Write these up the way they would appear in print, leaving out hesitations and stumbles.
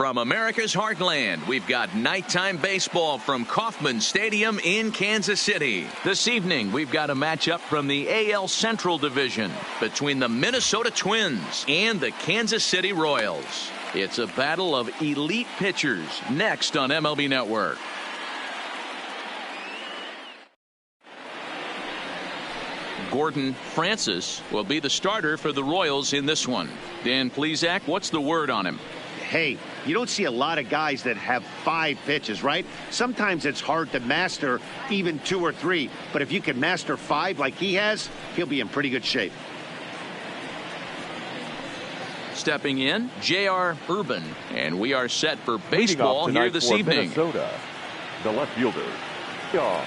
From America's heartland, we've got nighttime baseball from Kauffman Stadium in Kansas City. This evening, we've got a matchup from the AL Central Division between the Minnesota Twins and the Kansas City Royals. It's a battle of elite pitchers next on MLB Network. Gordon Francis will be the starter for the Royals in this one. Dan Plesac, what's the word on him? Hey, you don't see a lot of guys that have 5 pitches, right? Sometimes it's hard to master even 2 or 3. But if you can master 5 like he has, he'll be in pretty good shape. Stepping in, J.R. Urban. And we are set for baseball here this evening. Minnesota, the left fielder, J.R.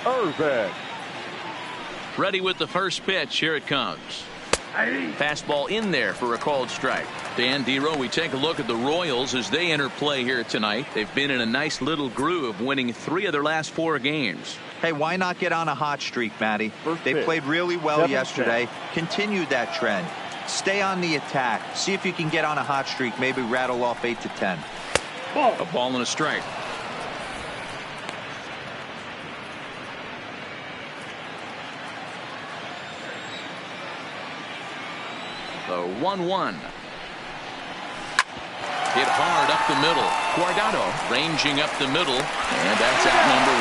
Urban. Ready with the first pitch. Here it comes. Fastball in there for a called strike. Dan Dero, we take a look at the Royals as they enter play here tonight. They've been in a nice little groove, winning 3 of their last 4 games. Hey, why not get on a hot streak, Matty? They played really well yesterday. Continue that trend. Stay on the attack. See if you can get on a hot streak. Maybe rattle off 8 to 10. A ball and a strike. The 1-1. Hit hard up the middle. Guardado ranging up the middle, and that's out number 1.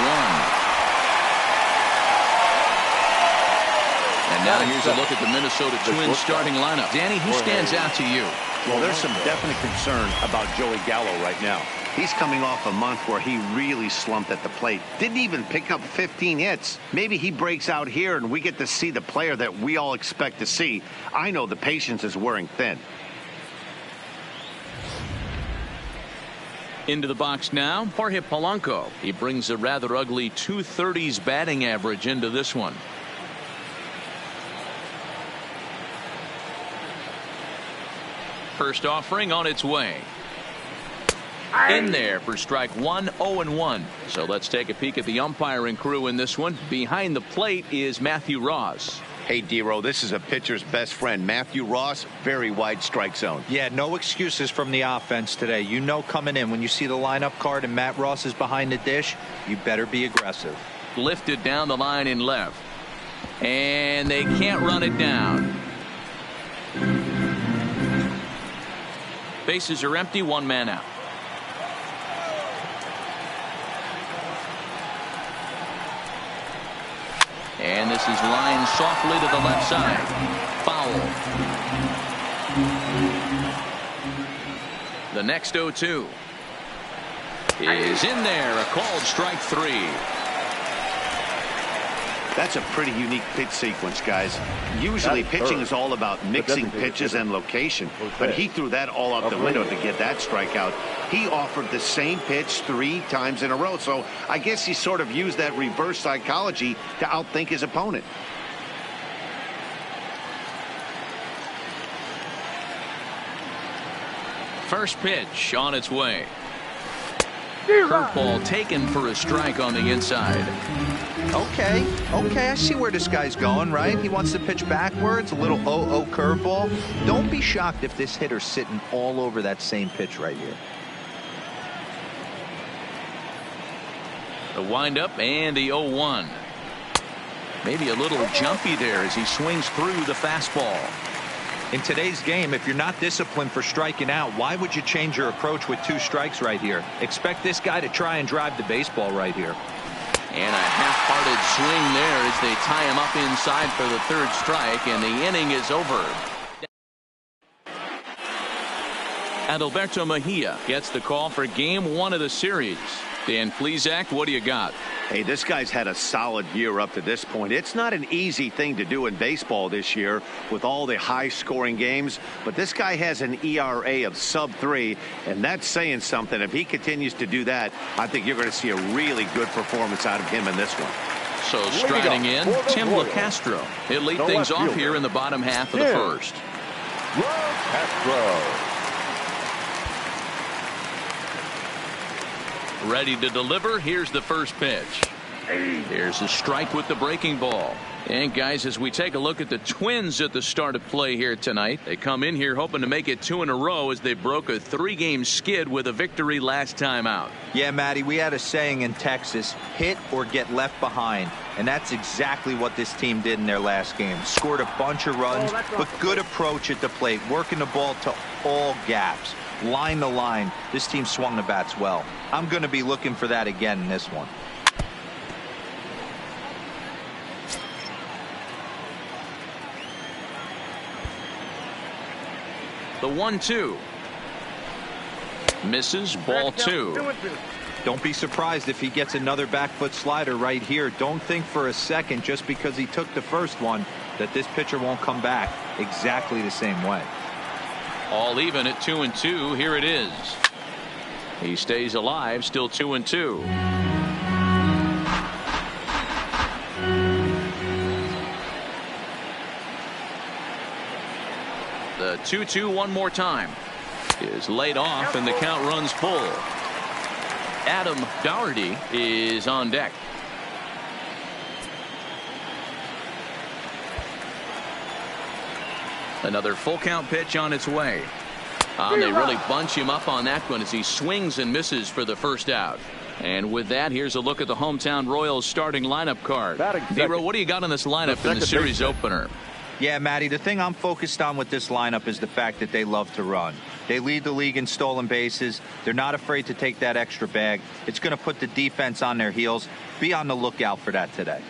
And now here's a look at the Minnesota Twins starting lineup. Danny, who stands out to you? Well, there's some definite concern about Joey Gallo right now. He's coming off a month where he really slumped at the plate. Didn't even pick up 15 hits. Maybe he breaks out here and we get to see the player that we all expect to see. I know the patience is wearing thin. Into the box now, Jorge Polanco. He brings a rather ugly 230s batting average into this one. First offering on its way. In there for strike 1, 0-1. So let's take a peek at the umpiring crew in this one. Behind the plate is Matthew Ross. Hey, Dero, this is a pitcher's best friend. Matthew Ross, very wide strike zone. Yeah, no excuses from the offense today. You know coming in when you see the lineup card and Matt Ross is behind the dish, you better be aggressive. Lifted down the line in left. And they can't run it down. Bases are empty, 1 man out. And this is lined softly to the left side. Foul. The next 0-2 is in there. A called strike 3. That's a pretty unique pitch sequence, guys. Usually pitching is all about mixing pitches and location, but he threw that all out the window to get that strikeout. He offered the same pitch 3 times in a row, so I guess he sort of used that reverse psychology to outthink his opponent. First pitch on its way. Curveball taken for a strike on the inside. Okay, I see where this guy's going, right? He wants to pitch backwards, a little 0-0 curveball. Don't be shocked if this hitter's sitting all over that same pitch right here. The windup and the 0-1. Maybe a little jumpy there as he swings through the fastball. In today's game, if you're not disciplined for striking out, why would you change your approach with 2 strikes right here? Expect this guy to try and drive the baseball right here. And a half-hearted swing there as they tie him up inside for the 3rd strike, and the inning is over. Adalberto Mejia gets the call for game 1 of the series. Dan Plesac, what do you got? Hey, this guy's had a solid year up to this point. It's not an easy thing to do in baseball this year with all the high-scoring games, but this guy has an ERA of sub-3, and that's saying something. If he continues to do that, I think you're going to see a really good performance out of him in this one. So striding in, Tim LaCastro. He'll lead things off here in the bottom half of the first. LaCastro. Ready to deliver. Here's the first pitch. Here's a strike with the breaking ball. And guys, as we take a look at the Twins at the start of play here tonight, they come in here hoping to make it 2 in a row as they broke a 3-game skid with a victory last time out. Yeah, Matty, we had a saying in Texas, hit or get left behind. And that's exactly what this team did in their last game. Scored a bunch of runs, but good approach at the plate, working the ball to all gaps, line to line. This team swung the bats well. I'm going to be looking for that again in this one. The 1-2. Misses, ball 2. Don't be surprised if he gets another back foot slider right here. Don't think for a second just because he took the first one that this pitcher won't come back exactly the same way. All even at 2-2. Here it is. He stays alive, still 2-2. The 2-2 one more time is laid off and the count runs full. Adam Doherty is on deck. Another full count pitch on its way. They really bunch him up on that one as he swings and misses for the first out. And with that, here's a look at the hometown Royals starting lineup card. Nero, what do you got on this lineup in the series opener? Yeah, Matty, the thing I'm focused on with this lineup is the fact that they love to run. They lead the league in stolen bases. They're not afraid to take that extra bag. It's going to put the defense on their heels. Be on the lookout for that today.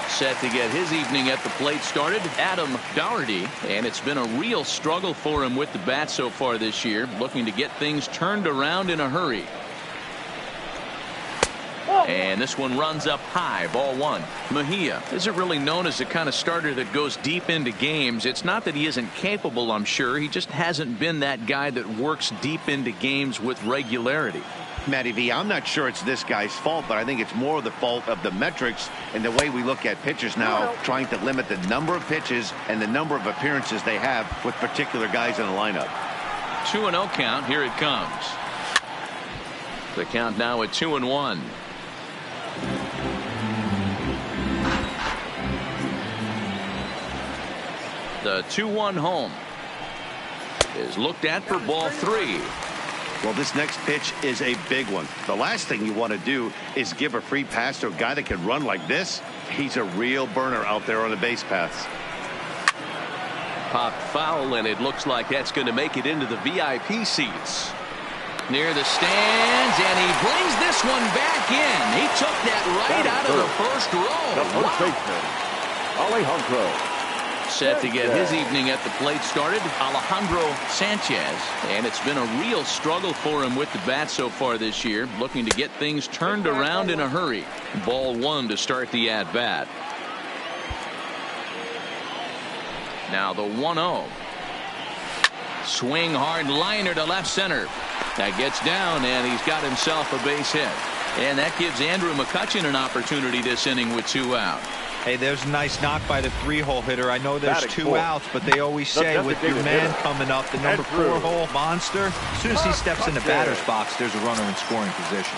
Set to get his evening at the plate started, Adam Doherty, and it's been a real struggle for him with the bat so far this year, looking to get things turned around in a hurry. And this one runs up high, ball 1. Mejia isn't really known as the kind of starter that goes deep into games. It's not that he isn't capable, I'm sure. He just hasn't been that guy that works deep into games with regularity. Matty V, I'm not sure it's this guy's fault, but I think it's more the fault of the metrics and the way we look at pitchers now, trying to limit the number of pitches and the number of appearances they have with particular guys in the lineup. 2-0 count. Here it comes. The count now at 2-1. The 2-1 home is looked at for ball 3. Well, this next pitch is a big one. The last thing you want to do is give a free pass to a guy that can run like this. He's a real burner out there on the base paths. Popped foul, and it looks like that's going to make it into the VIP seats. Near the stands, and he brings this one back in. He took that right out of the first row. The first baseman, Alejandro. Set to get his evening at the plate started, Alejandro Sanchez. And it's been a real struggle for him with the bat so far this year, looking to get things turned around in a hurry. Ball 1 to start the at-bat. Now the 1-0. Swing hard liner to left center. That gets down, and he's got himself a base hit. And that gives Andrew McCutchen an opportunity this inning with 2 out. Hey, there's a nice knock by the 3-hole hitter. I know there's 2 outs, but they always say with your man coming up, the number 4-hole monster, as soon as he steps in the batter's box, there's a runner in scoring position.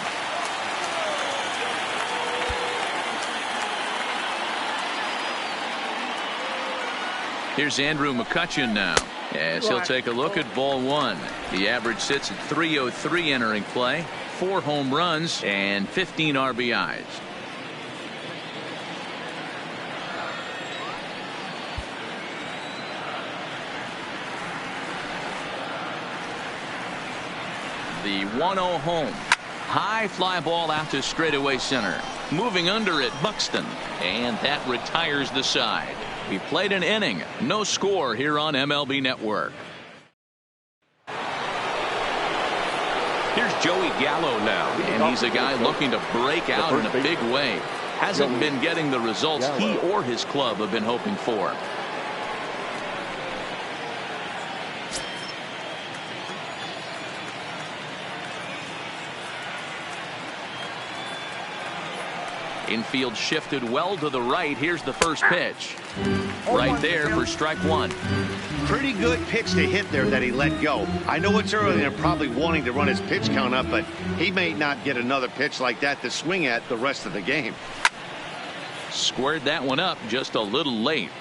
Here's Andrew McCutchen now, as he'll take a look at ball 1. The average sits at .303 entering play, 4 home runs, and 15 RBIs. The 1-0 home. High fly ball out to straightaway center. Moving under it, Buxton. And that retires the side. We played an inning. No score here on MLB Network. Here's Joey Gallo now. And he's a guy looking to break out in a big way. Hasn't been getting the results he or his club have been hoping for. Infield shifted well to the right. Here's the first pitch. Right there for strike one. Pretty good pitch to hit there that he let go. I know it's early and they're probably wanting to run his pitch count up, but he may not get another pitch like that to swing at the rest of the game. Squared that one up just a little late.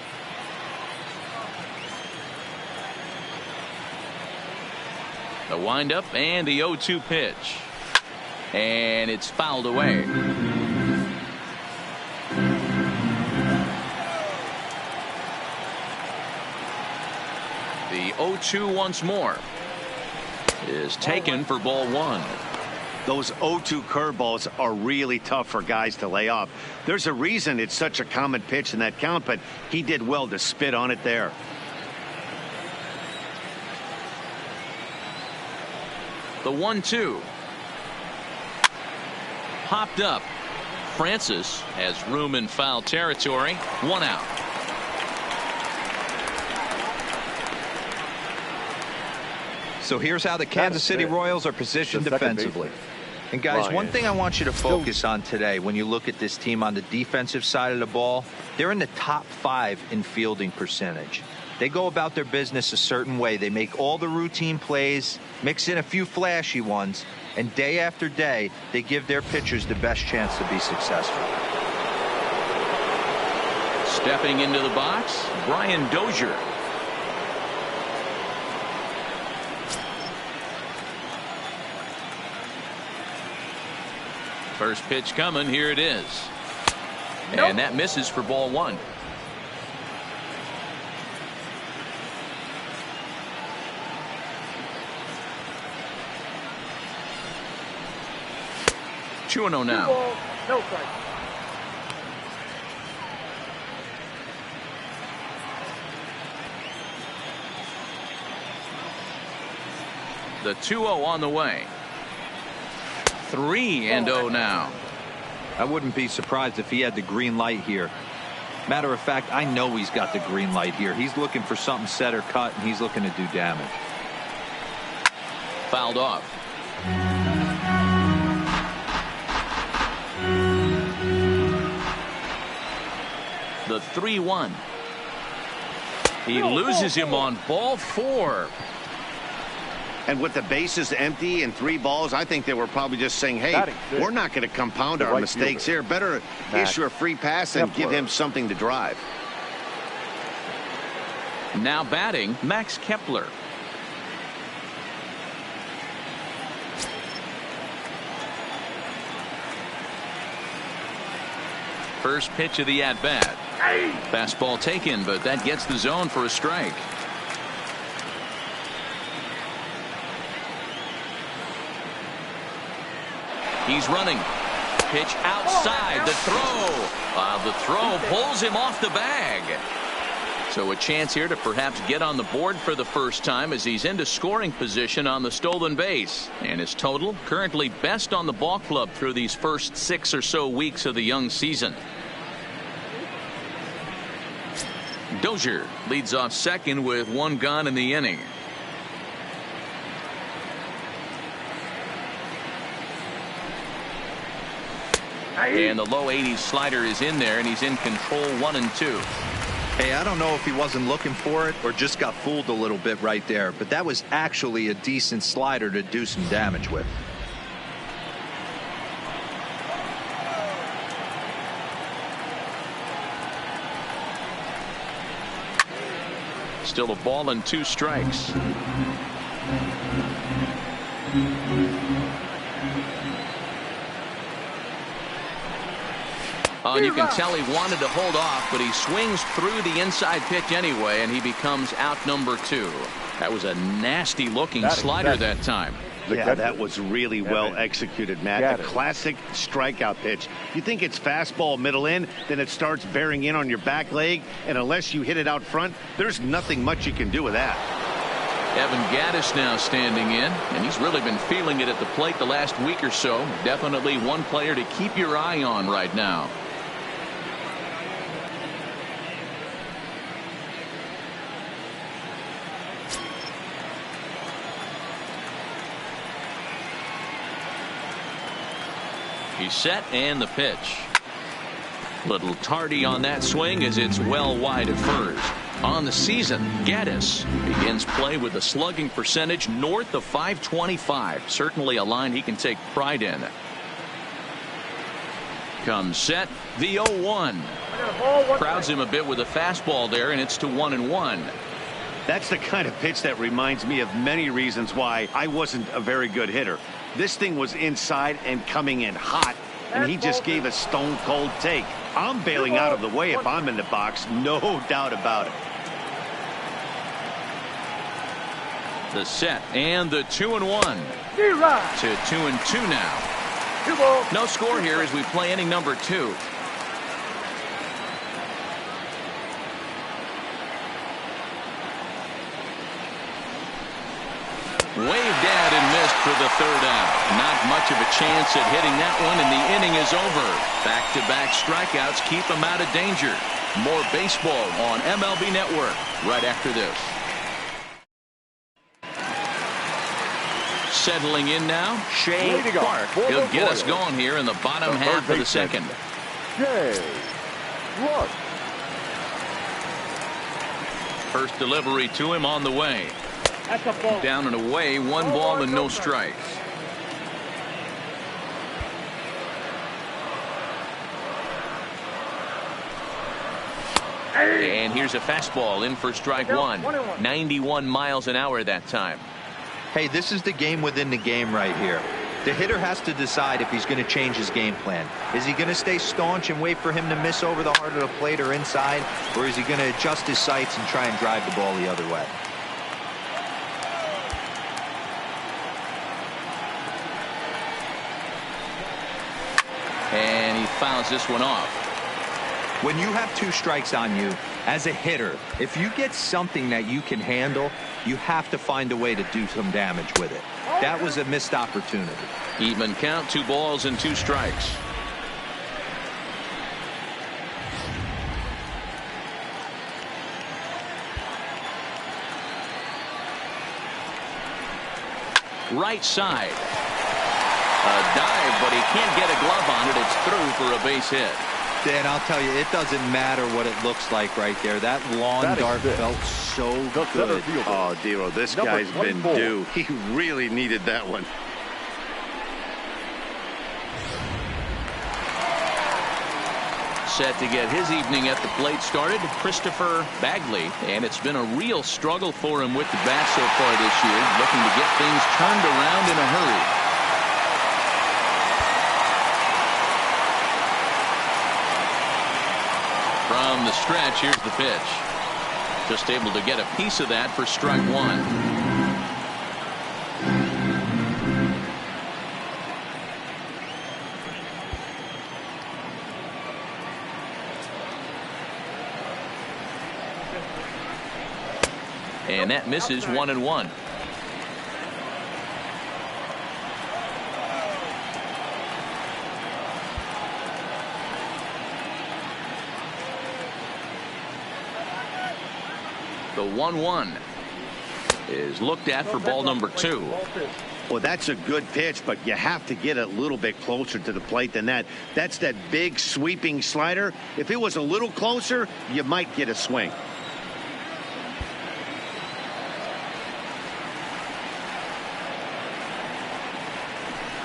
The windup and the 0-2 pitch. And it's fouled away. The 0-2 once more is taken for ball one. Those 0-2 curveballs are really tough for guys to lay off. There's a reason it's such a common pitch in that count, but he did well to spit on it there. The 1-2. Popped up. Francis has room in foul territory. One out. So here's how the Kansas City Royals are positioned defensively. And guys, one thing I want you to focus on today when you look at this team on the defensive side of the ball, they're in the top 5 in fielding percentage. They go about their business a certain way. They make all the routine plays, mix in a few flashy ones, and day after day, they give their pitchers the best chance to be successful. Stepping into the box, Brian Dozier. First pitch coming. Here it is. And that misses for ball one. Two and 0 now. No strike. The 2-0 on the way. 3-0 now. I wouldn't be surprised if he had the green light here. Matter of fact, I know he's got the green light here. He's looking for something set or cut, and he's looking to do damage. Fouled off. The 3-1. He loses him on ball 4. And with the bases empty and 3 balls, I think they were probably just saying, hey, we're not going to compound our mistakes here. Better issue a free pass and give him something to drive. Now batting, Max Kepler. First pitch of the at-bat. Fastball taken, but that gets the zone for a strike. He's running. Pitch outside. The throw. The throw pulls him off the bag. So a chance here to perhaps get on the board for the first time as he's into scoring position on the stolen base. And his total currently best on the ball club through these first 6 or so weeks of the young season. Dozier leads off second with 1 gone in the inning. And the low 80s slider is in there, and he's in control 1-2. Hey, I don't know if he wasn't looking for it or just got fooled a little bit right there, but that was actually a decent slider to do some damage with. Still a ball and 2 strikes. And you can tell he wanted to hold off, but he swings through the inside pitch anyway, and he becomes out number 2. That was a nasty looking slider that time. Yeah, that was really well executed, Matt. A classic strikeout pitch. You think it's fastball middle in, then it starts bearing in on your back leg, and unless you hit it out front, there's nothing much you can do with that. Evan Gattis now standing in, and he's really been feeling it at the plate the last week or so. Definitely one player to keep your eye on right now. He's set, and the pitch. Little tardy on that swing as it's well wide at first. On the season, Gaddis begins play with a slugging percentage north of .525. Certainly a line he can take pride in. Comes set, the 0-1. Crowds him a bit with a fastball there, and it's to 1-1. That's the kind of pitch that reminds me of many reasons why I wasn't a very good hitter. This thing was inside and coming in hot, and he just gave a stone-cold take. I'm bailing out of the way if I'm in the box, no doubt about it. The set and the 2-1 to 2-2 now. No score here as we play inning number 2. Waved at and missed for the 3rd out. Not much of a chance at hitting that one, and the inning is over. Back-to-back strikeouts keep him out of danger. More baseball on MLB Network right after this. Settling in now, Shea Clark. He'll get us going here in the bottom half of the second. First delivery to him on the way. Down and away, 1 ball and no strikes. And here's a fastball in for strike 1. 91 miles an hour that time. Hey, this is the game within the game right here. The hitter has to decide if he's going to change his game plan. Is he going to stay staunch and wait for him to miss over the heart of the plate or inside? Or is he going to adjust his sights and try and drive the ball the other way? And he fouls this one off. When you have 2 strikes on you, as a hitter, if you get something that you can handle, you have to find a way to do some damage with it. That was a missed opportunity. Even count, 2 balls and 2 strikes. Right side. A dive, but he can't get a glove on it. It's through for a base hit. Dan, I'll tell you, it doesn't matter what it looks like right there. That lawn dart felt so good. Oh, Dero, this guy's been due. He really needed that one. Set to get his evening at the plate started, Christopher Bagley. And it's been a real struggle for him with the bat so far this year, looking to get things turned around in a hurry. From the stretch, here's the pitch. Just able to get a piece of that for strike 1. And that misses 1-1. The 1-1 is looked at for ball number 2. Well, that's a good pitch, but you have to get a little bit closer to the plate than that. That's that big sweeping slider. If it was a little closer, you might get a swing.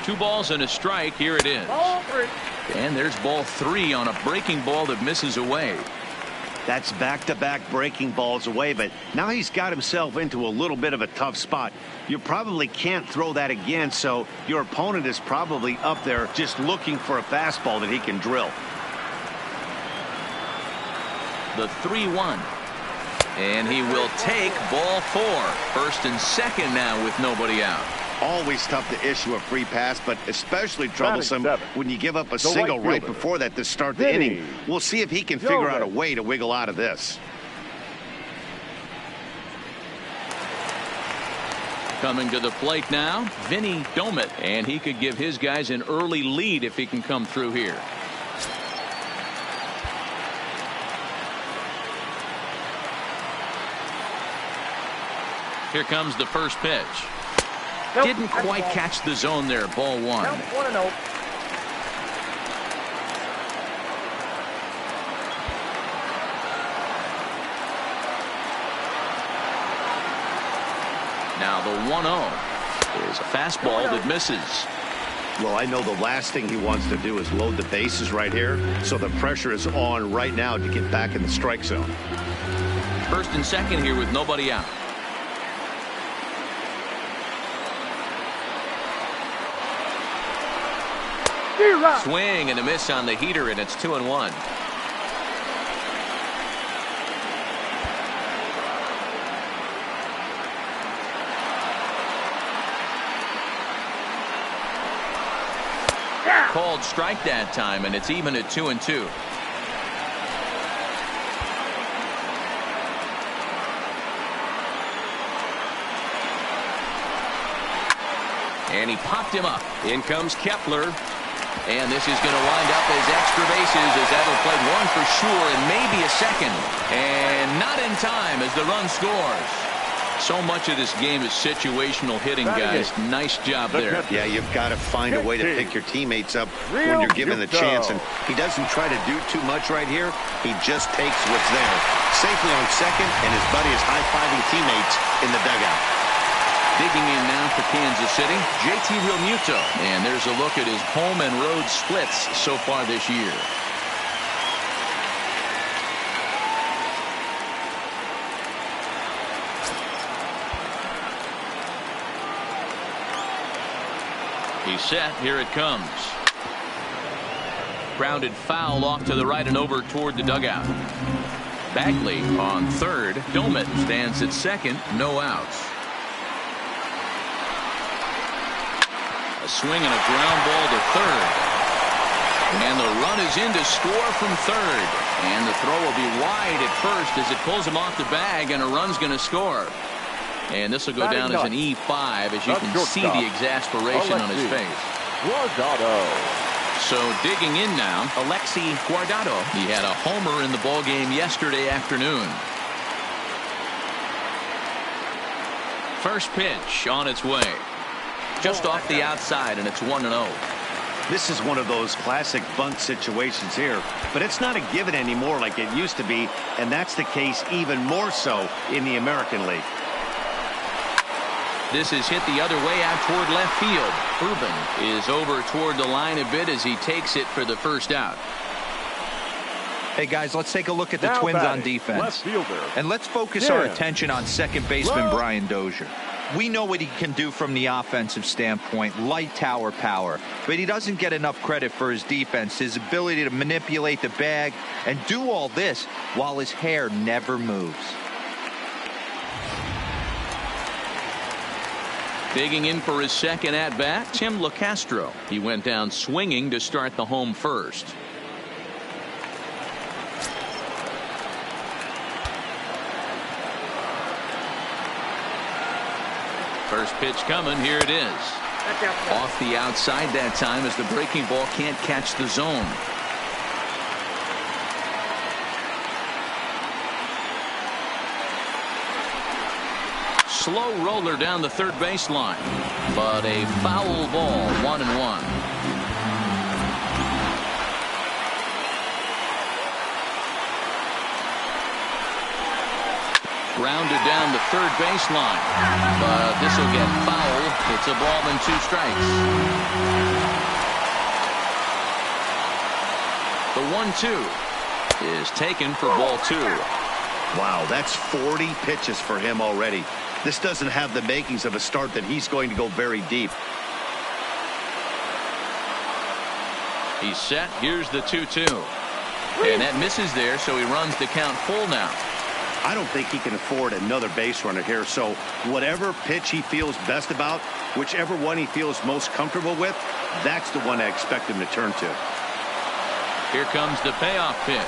Two balls and a strike. Here it is. And there's ball 3 on a breaking ball that misses away. That's back-to-back breaking balls away, but now he's got himself into a little bit of a tough spot. You probably can't throw that again, so your opponent is probably up there just looking for a fastball that he can drill. The 3-1. And he will take ball 4. First and second now with nobody out. Always tough to issue a free pass, but especially troublesome when you give up a single right before that to start the inning. We'll see if he can figure out a way to wiggle out of this. Coming to the plate now, Vinny Domit, and he could give his guys an early lead if he can come through here. Here comes the first pitch. Didn't quite catch the zone there. Ball 1. Now the 1-0 is a fastball that misses. Well, I know the last thing he wants to do is load the bases right here, so the pressure is on right now to get back in the strike zone. First and second here with nobody out. Swing and a miss on the heater, and it's 2-1. Called strike that time, and it's even at 2-2. And he popped him up. In comes Kepler. And this is going to wind up as extra bases, as that'll play one for sure and maybe a second. And not in time as the run scores. So much of this game is situational hitting, guys. Nice job there. Yeah, you've got to find a way to pick your teammates up when you're given the chance. And he doesn't try to do too much right here. He just takes what's there. Safely on second, and his buddy is high-fiving teammates in the dugout. Digging in now for Kansas City, JT Realmuto. And there's a look at his home and road splits so far this year. He's set. Here it comes. Grounded foul off to the right and over toward the dugout. Bagley on third. Domet stands at second. No outs. A swing and a ground ball to third. And the run is in to score from third. And the throw will be wide at first as it pulls him off the bag, and a run's going to score. And this will go down as an E5 as you can see the exasperation on his face. So digging in now, Alexi Guardado. He had a homer in the ballgame yesterday afternoon. First pitch on its way. Just off the outside, and it's 1-0. This is one of those classic bunt situations here, but it's not a given anymore like it used to be, and that's the case even more so in the American League. This is hit the other way out toward left field. Urban is over toward the line a bit as he takes it for the first out. Hey, guys, let's take a look at the Twins on defense. And let's focus our attention on second baseman Brian Dozier. We know what he can do from the offensive standpoint, light tower power, but he doesn't get enough credit for his defense, his ability to manipulate the bag and do all this while his hair never moves. Digging in for his second at-bat, Tim LeCastro. He went down swinging to start the home first. First pitch coming. Here it is. Off the outside that time as the breaking ball can't catch the zone. Slow roller down the third baseline, but a foul ball. 1-1. Grounded down the third baseline, but this will get foul. It's a ball and 2 strikes. The 1-2 is taken for ball 2. Wow, that's 40 pitches for him already. This doesn't have the makings of a start that he's going to go very deep. He's set. Here's the 2-2. And that misses there, so he runs the count full now. I don't think he can afford another base runner here, so whatever pitch he feels best about, whichever one he feels most comfortable with, that's the one I expect him to turn to. Here comes the payoff pitch.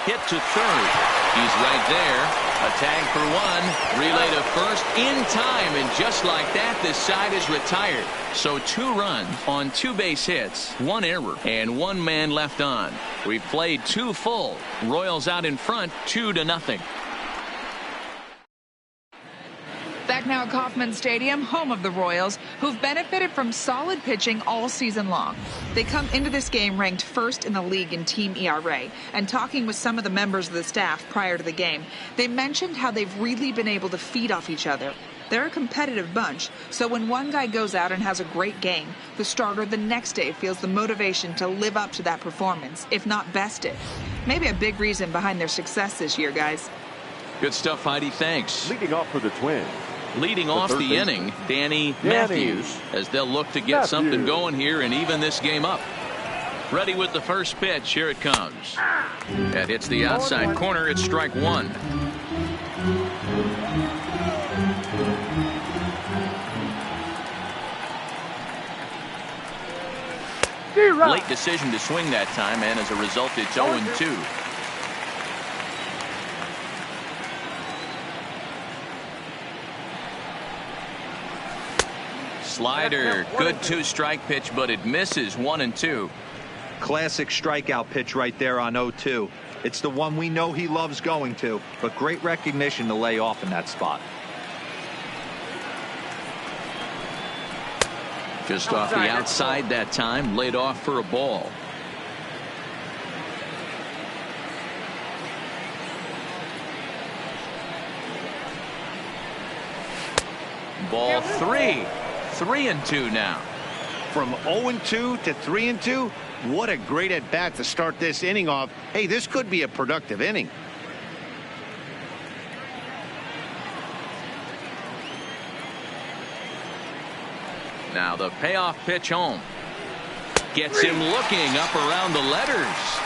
Hit to third. He's right there. A tag for 1. Relay to first in time, and just like that, this side is retired. So 2 runs on 2 base hits, 1 error, and 1 man left on. We've played 2 full. Royals out in front, 2-0. Back now at Kauffman Stadium, home of the Royals, who've benefited from solid pitching all season long. They come into this game ranked first in the league in team ERA, and talking with some of the members of the staff prior to the game, they mentioned how they've really been able to feed off each other. They're a competitive bunch, so when one guy goes out and has a great game, the starter the next day feels the motivation to live up to that performance, if not best it. Maybe a big reason behind their success this year, guys. Good stuff, Heidi. Thanks. Leading off for the Twins. Leading off the inning, Danny Matthews, as they'll look to get something going here and even this game up. Ready with the first pitch. Here it comes. That hits the outside corner. It's strike one. Late decision to swing that time, and as a result, it's 0-2. Slider, good two-strike pitch, but it misses. 1-2. Classic strikeout pitch right there on 0-2. It's the one we know he loves going to, but great recognition to lay off in that spot. Just off the outside that time, laid off for a ball. Ball three. 3-2 now. From 0-2 to 3-2, what a great at-bat to start this inning off. Hey, this could be a productive inning. Now the payoff pitch home. Gets him looking up around the letters.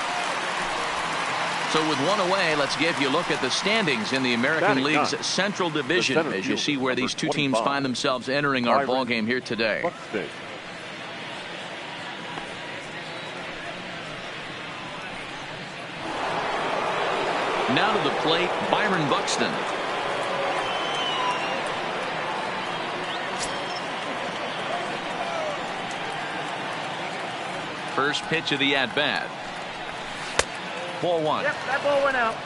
So with one away, let's give you a look at the standings in the American League's Central Division as you see where these two teams find themselves entering our ball game here today. Now to the plate, Byron Buxton. First pitch of the at-bat. Ball one. Yep, that ball went out.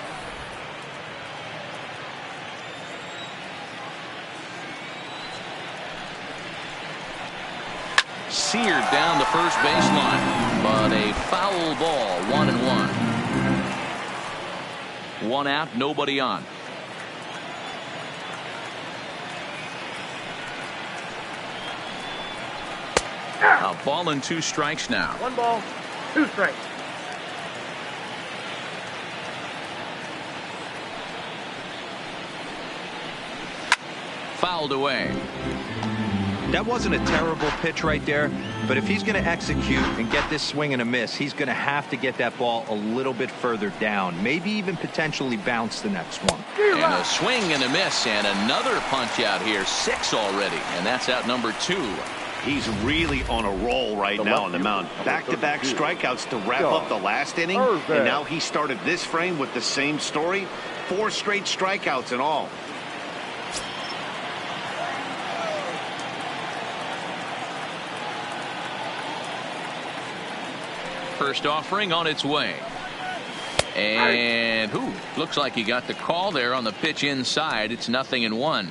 Seared down the first baseline, but a foul ball. 1-1. One out, nobody on. A ball and 2 strikes now. 1 ball, 2 strikes. Fouled away. That wasn't a terrible pitch right there, but if he's going to execute and get this swing and a miss, he's going to have to get that ball a little bit further down, maybe even potentially bounce the next one. And a swing and a miss, and another punch out here. 6 already, and that's out number 2. He's really on a roll right now on the mound. Back-to-back strikeouts to wrap up the last inning, and now he started this frame with the same story. 4 straight strikeouts in all. First offering on its way. And looks like he got the call there on the pitch inside. It's 0-1.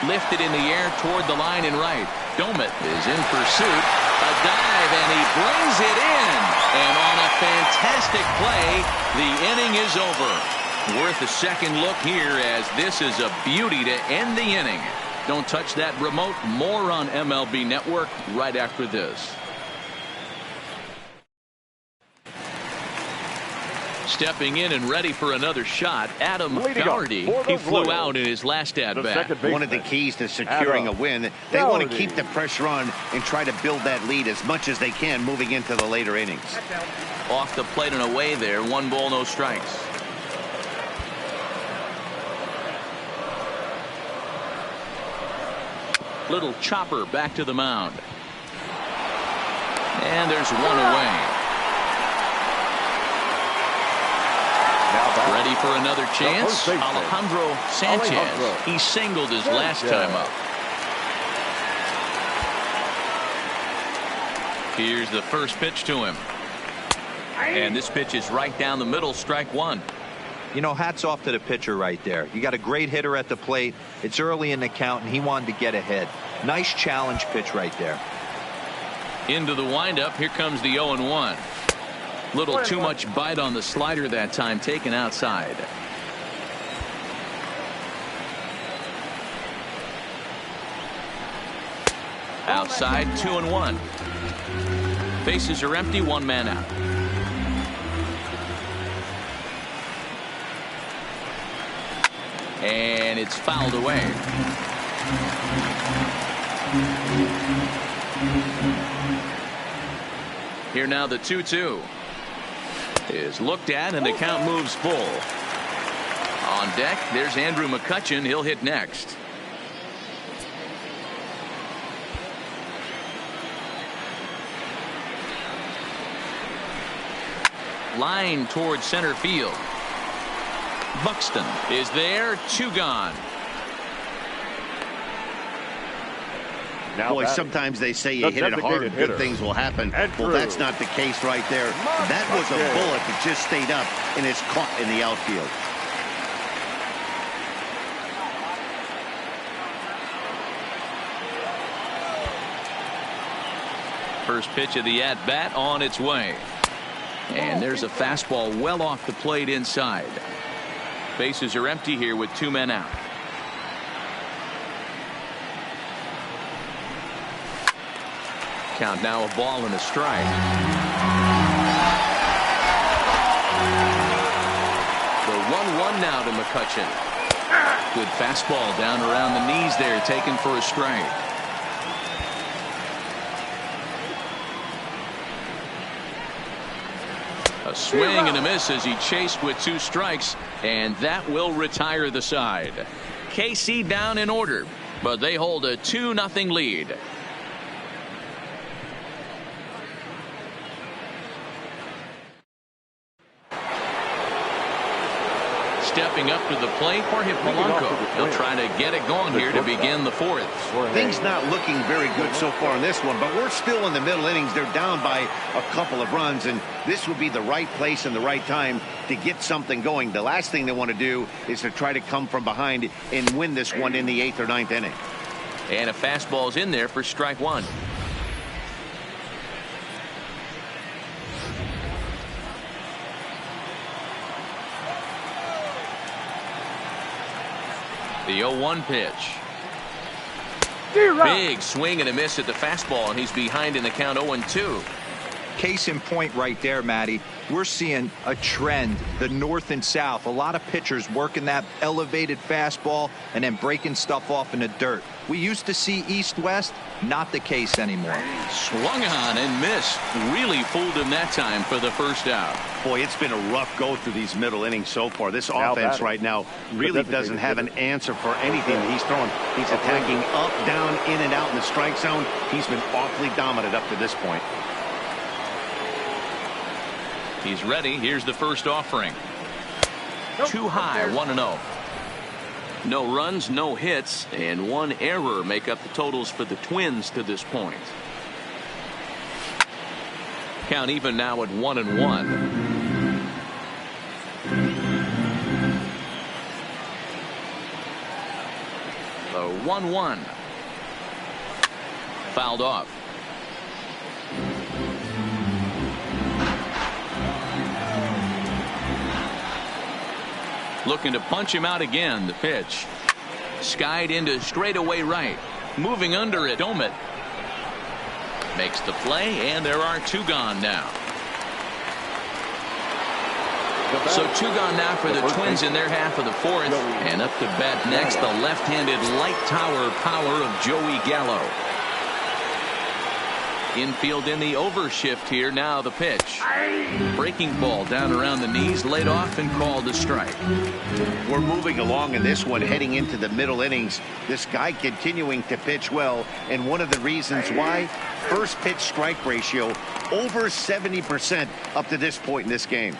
Lifted in the air toward the line and right. Domet is in pursuit. A dive, and he brings it in. And on a fantastic play, the inning is over. Worth a second look here, as this is a beauty to end the inning. Don't touch that remote. More on MLB Network right after this. Stepping in and ready for another shot, Adam Doherty. He flew out in his last at-bat. One of the keys to securing a win, they want to keep the pressure on and try to build that lead as much as they can moving into the later innings. Off the plate and away there. 1 ball, no strikes. Little chopper back to the mound. And there's 1 away. Now Ready for another chance? Alejandro Sanchez. He singled his last time up. Here's the first pitch to him. And this pitch is right down the middle, strike one. You know, hats off to the pitcher right there. You got a great hitter at the plate. It's early in the count, and he wanted to get ahead. Nice challenge pitch right there. Into the windup. Here comes the 0-1. Little too much bite on the slider that time, taken outside. Outside, 2-1. Bases are empty, one man out. And it's fouled away. Here now the 2-2 is looked at, and the count moves full. On deck, there's Andrew McCutchen. He'll hit next. Line towards center field. Buxton is there. 2 gone. Boy, sometimes they say you hit it hard, good things will happen. Well, that's not the case right there. That was a bullet that just stayed up and is caught in the outfield. First pitch of the at-bat on its way. And there's a fastball well off the plate inside. Bases are empty here with 2 men out. Count now, a ball and a strike. The 1-1 now to McCutchen. Good fastball down around the knees there, taken for a strike. A swing and a miss as he chased with 2 strikes, and that will retire the side. KC down in order, but they hold a 2-0 lead. Stepping up to the plate, Jorge Polanco. He'll try to get it going here to begin the 4th. Things not looking very good so far in this one, but we're still in the middle innings. They're down by a couple of runs, and this would be the right place and the right time to get something going. The last thing they want to do is to try to come from behind and win this one in the 8th or 9th inning. And a fastball's in there for strike 1. The 0-1 pitch. Big swing and a miss at the fastball, and he's behind in the count 0-2. Case in point right there, Matty. We're seeing a trend, the north and south. A lot of pitchers working that elevated fastball and then breaking stuff off in the dirt. We used to see east-west, not the case anymore. Swung on and missed. Really fooled him that time for the first out. Boy, it's been a rough go through these middle innings so far. This offense right now really doesn't have an answer for anything that he's throwing. He's attacking up, down, in and out in the strike zone. He's been awfully dominant up to this point. He's ready. Here's the first offering. Too high, 1-0. No runs, no hits, and 1 error make up the totals for the Twins to this point. Count even now at 1-1. The 1-1. Fouled off. Looking to punch him out again. The pitch. Skied into straightaway right. Moving under it. Domit makes the play, and there are 2 gone now. So 2 gone now for the Twins in their half of the 4th. And up to bat next, the left-handed light tower power of Joey Gallo. Infield in the overshift here. Now the pitch. Breaking ball down around the knees, laid off and called a strike. We're moving along in this one, heading into the middle innings. This guy continuing to pitch well, and one of the reasons why, first pitch strike ratio over 70% up to this point in this game.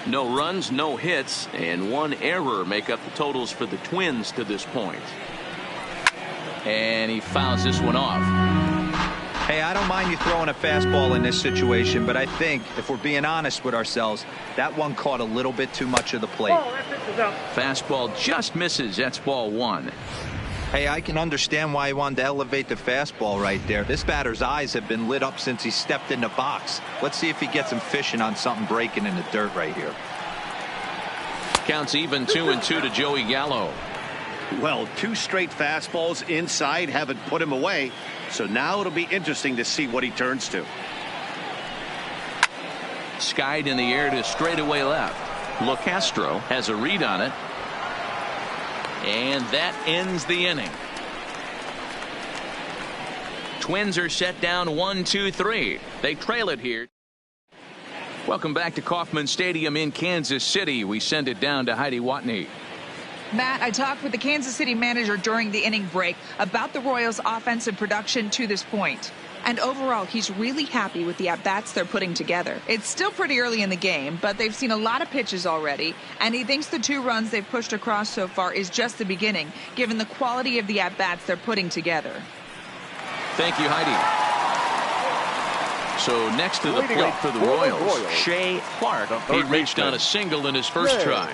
No runs, no hits, and one error make up the totals for the Twins to this point. And he fouls this one off. Hey, I don't mind you throwing a fastball in this situation, but I think, if we're being honest with ourselves, that one caught a little bit too much of the plate. Oh, that pitch is out. Fastball just misses. That's ball one. Hey, I can understand why he wanted to elevate the fastball right there. This batter's eyes have been lit up since he stepped in the box. Let's see if he gets him fishing on something breaking in the dirt right here. Counts even 2-2 to Joey Gallo. Well, 2 straight fastballs inside haven't put him away. So now it'll be interesting to see what he turns to. Skied in the air to straightaway left. LoCastro has a read on it. And that ends the inning. Twins are set down 1-2-3. They trail it here. Welcome back to Kauffman Stadium in Kansas City. We send it down to Heidi Watney. Matt, I talked with the Kansas City manager during the inning break about the Royals' offensive production to this point. And overall, he's really happy with the at-bats they're putting together. It's still pretty early in the game, but they've seen a lot of pitches already, and he thinks the 2 runs they've pushed across so far is just the beginning, given the quality of the at-bats they're putting together. Thank you, Heidi. So next to the plate for the Royals, Shea Clark. He reached on a single in his first try.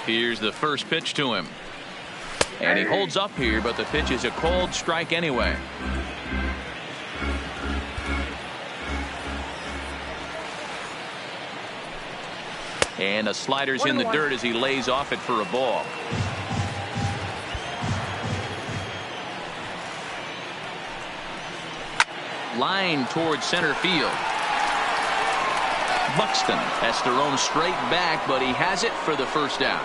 Here's the first pitch to him. And he holds up here, but the pitch is a cold strike anyway. And a slider's in the dirt as he lays off it for a ball. Line towards center field. Buxton has to roam straight back, but he has it for the first out.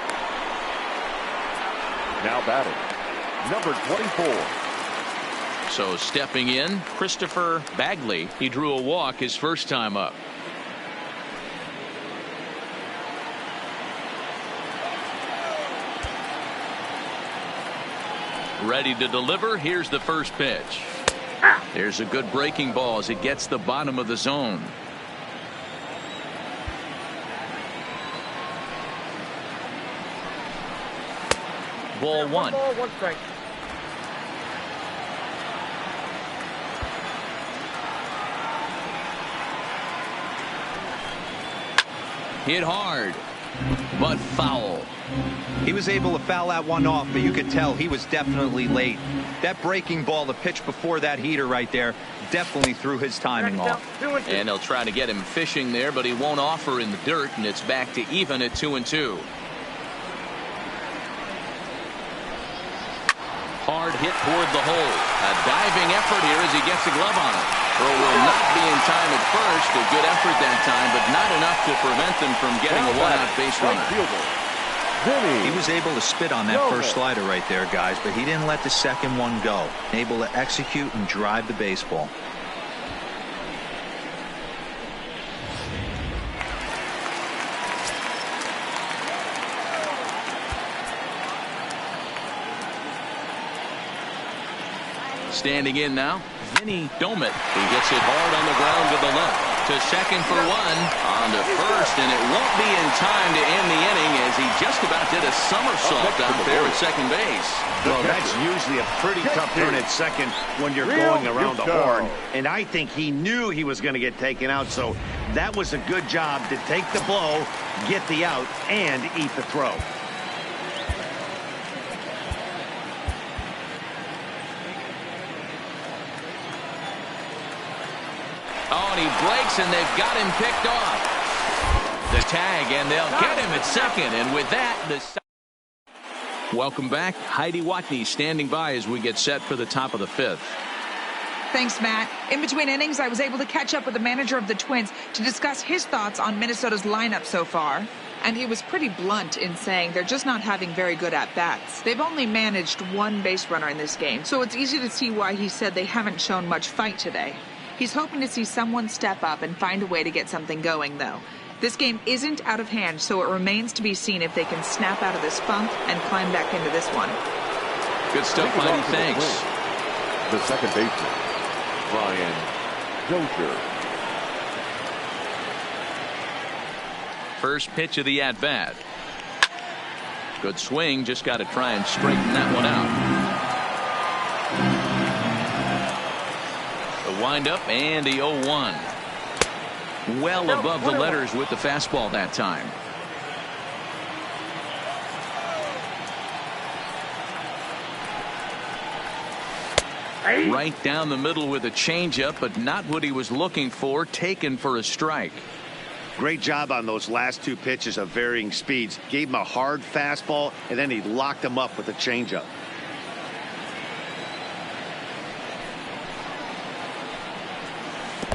Now batting, number 24. So stepping in, Christopher Bagley. He drew a walk his first time up. Ready to deliver. Here's the first pitch. There's a good breaking ball as it gets the bottom of the zone. Ball one. Ball, 1 strike. Hit hard, but foul. He was able to foul that one off, but you could tell he was definitely late. That breaking ball, the pitch before that heater right there, definitely threw his timing off. 2-2. And they'll try to get him fishing there, but he won't offer in the dirt, and it's back to even at 2-2. Hard hit toward the hole. A diving effort here as he gets a glove on it. Throw will not be in time at first. A good effort that time, but not enough to prevent them from getting a one-out base runner. He was able to spit on that first slider right there, guys, but he didn't let the second one go. Able to execute and drive the baseball. Standing in now, Vinny Domit. He gets it hard on the ground to the left. To second for one. On to first, and it won't be in time to end the inning as he just about did a somersault out there at second base. Well, that's usually a pretty tough turn at second when you're going around the horn. And I think he knew he was going to get taken out, so that was a good job to take the blow, get the out, and eat the throw. Oh, and he breaks, and they've got him picked off. The tag, and they'll get him at second. And with that, welcome back. Heidi Watney standing by as we get set for the top of the fifth. Thanks, Matt. In between innings, I was able to catch up with the manager of the Twins to discuss his thoughts on Minnesota's lineup so far. And he was pretty blunt in saying they're just not having very good at-bats. They've only managed 1 base runner in this game, so it's easy to see why he said they haven't shown much fight today. He's hoping to see someone step up and find a way to get something going, though. This game isn't out of hand, so it remains to be seen if they can snap out of this funk and climb back into this one. Good stuff, Heidi. Thanks. The second baseman, Dozier. First pitch of the at-bat. Good swing, just got to try and straighten that one out. The windup and the 0-1. Well above the letters with the fastball that time. Right down the middle with a changeup, but not what he was looking for, taken for a strike. Great job on those last two pitches of varying speeds. Gave him a hard fastball, and then he locked him up with a changeup.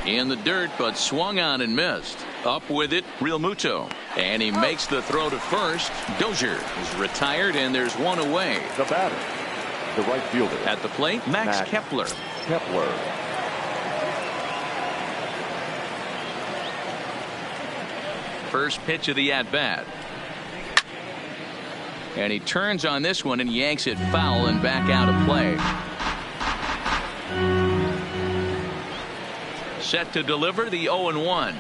In the dirt, but swung on and missed. Up with it, Real Muto. And he makes the throw to first. Dozier is retired, and there's one away. The batter, the right fielder. At the plate, Max Kepler. First pitch of the at-bat. And he turns on this one and yanks it foul and back out of play. Set to deliver the 0-1.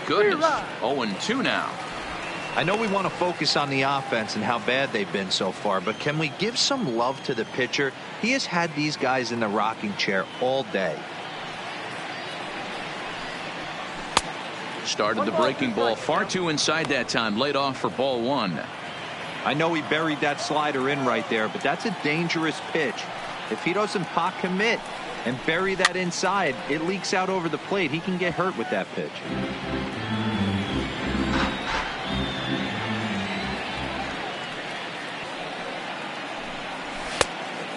Goodness, 0-2 now. I know we want to focus on the offense and how bad they've been so far, but can we give some love to the pitcher? He has had these guys in the rocking chair all day. Started the breaking ball far too inside that time. Laid off for ball one. I know he buried that slider in right there, but that's a dangerous pitch. If he doesn't pot commit and bury that inside, it leaks out over the plate. He can get hurt with that pitch.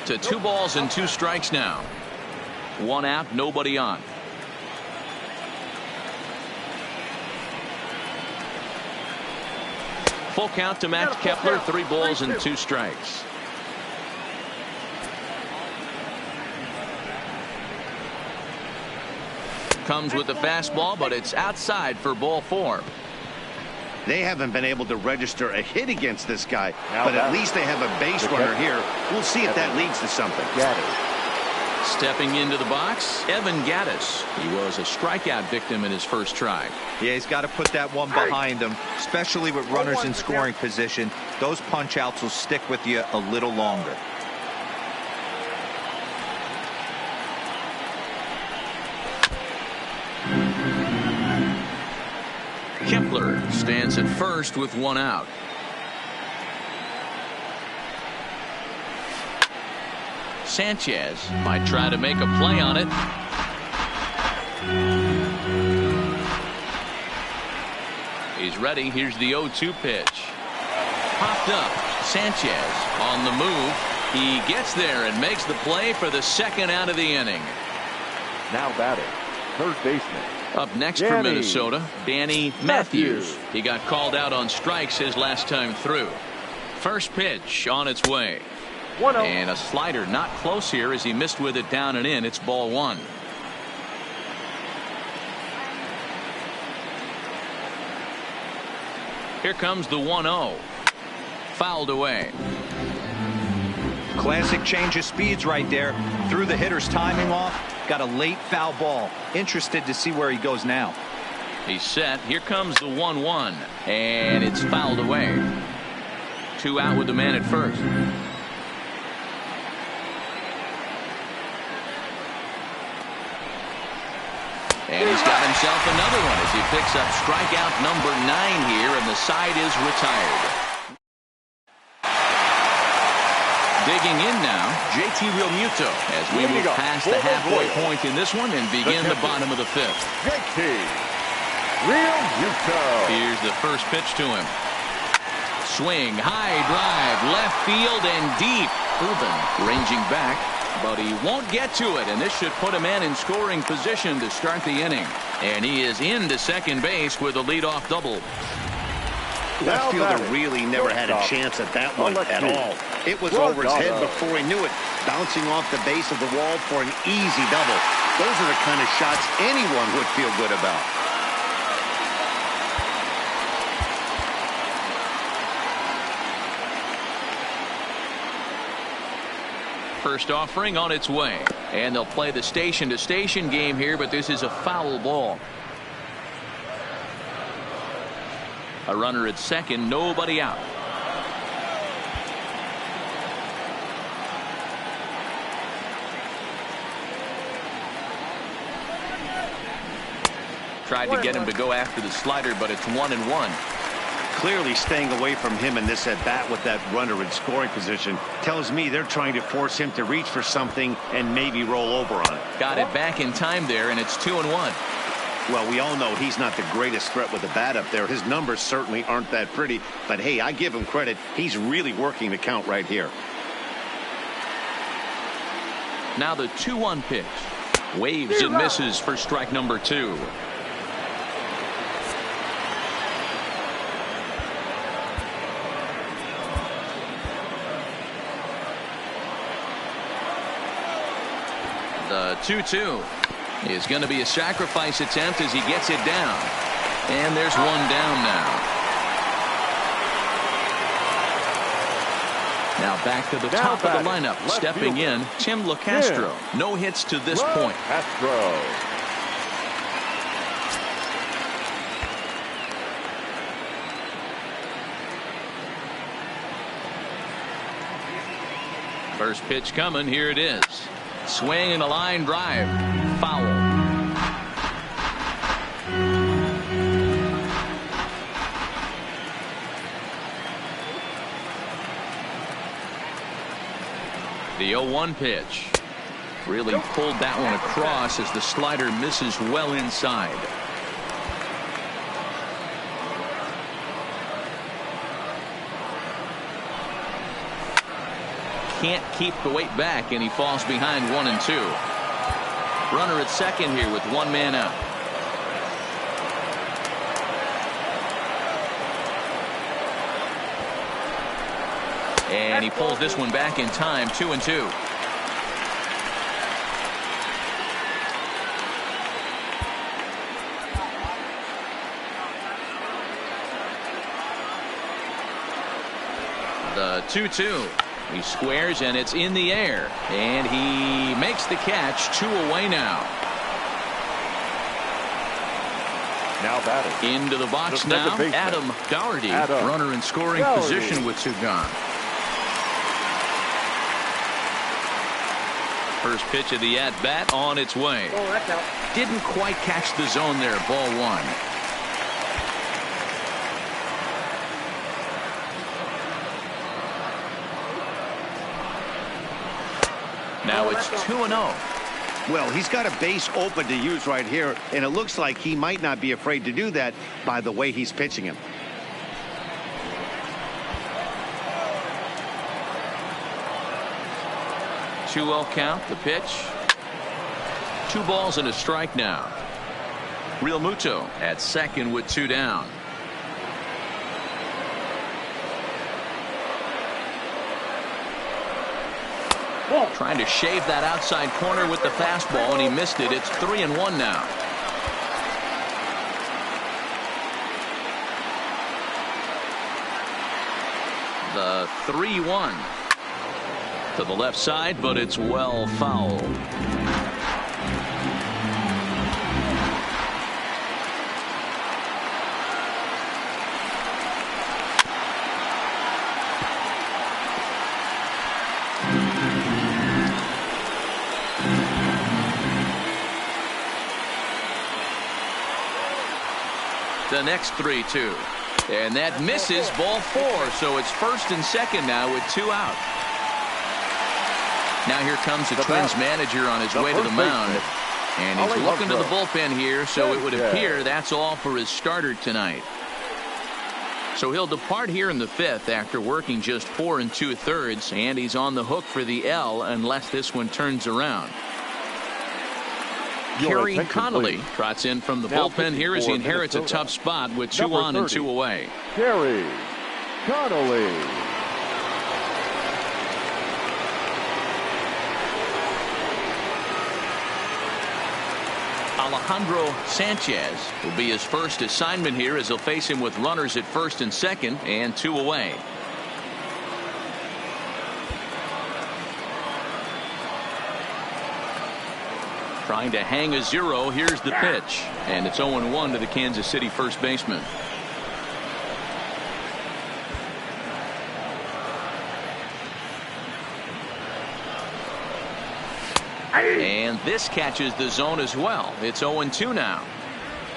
To 2 balls and 2 strikes now. 1 out, nobody on. Full count to Max Kepler. 3 balls and 2 strikes. Comes with the fastball, but it's outside for ball 4. They haven't been able to register a hit against this guy, but at least they have a base runner here. We'll see if that leads to something. Stepping into the box, Evan Gattis. He was a strikeout victim in his first try. Yeah, he's got to put that one behind him, especially with runners in scoring position. Those punch outs will stick with you a little longer. Kepler stands at first with 1 out. Sanchez might try to make a play on it. He's ready. Here's the 0-2 pitch. Popped up. Sanchez on the move. He gets there and makes the play for the 2nd out of the inning. Now batting, third baseman. Up next for Minnesota, Danny Matthews. He got called out on strikes his last time through. First pitch on its way. And a slider not close here as he missed with it down and in. It's ball 1. Here comes the 1-0. Fouled away. Classic change of speeds right there. Threw the hitter's timing off. Got a late foul ball. Interested to see where he goes now. He's set. Here comes the 1-1. And it's fouled away. 2 out with the man at first. And he's got himself another one as he picks up strikeout number 9 here, and the side is retired. Digging in now, JT Realmuto as we move past the halfway point in this one and begin the bottom of the 5th. JT Realmuto. Here's the first pitch to him. Swing, high drive, left field and deep. Urban ranging back, but he won't get to it, and this should put a man in scoring position to start the inning. And he is into second base with a leadoff double. Left fielder really never had a chance at that one at all. It was over his head before he knew it, bouncing off the base of the wall for an easy double. Those are the kind of shots anyone would feel good about. First offering on its way. And they'll play the station-to-station game here, but this is a foul ball. A runner at second, nobody out. Tried to get him to go after the slider, but it's 1-1. Clearly staying away from him in this at-bat with that runner in scoring position tells me they're trying to force him to reach for something and maybe roll over on it. Got it back in time there, and it's 2-1. Well, we all know he's not the greatest threat with the bat up there. His numbers certainly aren't that pretty, but hey, I give him credit. He's really working the count right here. Now the 2-1 pitch. Waves and misses for strike number 2. The 2-2 is going to be a sacrifice attempt as he gets it down. And there's one down now. Now back to the top of the lineup. Stepping in, Tim LeCastro. No hits to this point. Castro. First pitch coming. Here it is. Swing and a line drive. Foul. The 0-1 pitch. Really pulled that one across as the slider misses well inside. Can't keep the weight back, and he falls behind 1-2. Runner at second here with one man out. And he pulls this one back in time. 2-2. The 2-2. He squares, and it's in the air, and he makes the catch. 2 away now. Now batting. Into the box now. Adam Doherty. Runner in scoring position with 2 gone. First pitch of the at-bat on its way. Oh, that's out. Didn't quite catch the zone there. Ball 1. Now it's 2-0. Well, he's got a base open to use right here, and it looks like he might not be afraid to do that by the way he's pitching him. Two-0 count. The pitch. 2 balls and a strike now. Real Muto at second with 2 down. Trying to shave that outside corner with the fastball, and he missed it. It's 3-1 now. The 3-1 to the left side, but it's well foul. The next 3-2, and that misses. Ball 4, so it's first and second now with 2 out. Now here comes the Twins manager on his way to the mound, and he's looking to the bullpen here, so it would appear that's all for his starter tonight. So he'll depart here in the 5th after working just 4 2/3, and he's on the hook for the L unless this one turns around. Kerry Connolly trots in from the bullpen here as he inherits a tough spot with 2 on and 2 away. Kerry Connolly. Alejandro Sanchez will be his first assignment here as he'll face him with runners at first and second and 2 away. Trying to hang a 0. Here's the pitch. And it's 0-1 to the Kansas City first baseman. And this catches the zone as well. It's 0-2 now.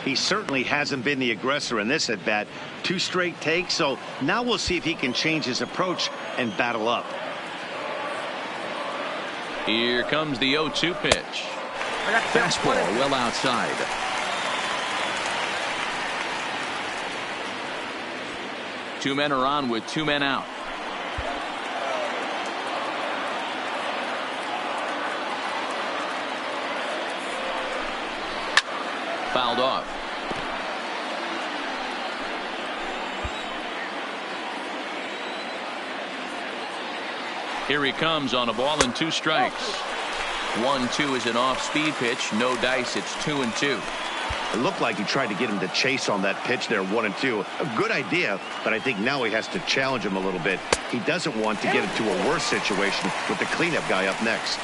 He certainly hasn't been the aggressor in this at bat. 2 straight takes, so now we'll see if he can change his approach and battle up. Here comes the 0-2 pitch. Fastball well outside. Two men are on with 2 men out. Fouled off. Here he comes on a ball and 2 strikes. 1-2 is an off-speed pitch. No dice. It's 2-2. It looked like he tried to get him to chase on that pitch there, 1-2. A good idea, but I think now he has to challenge him a little bit. He doesn't want to get into a worse situation with the cleanup guy up next.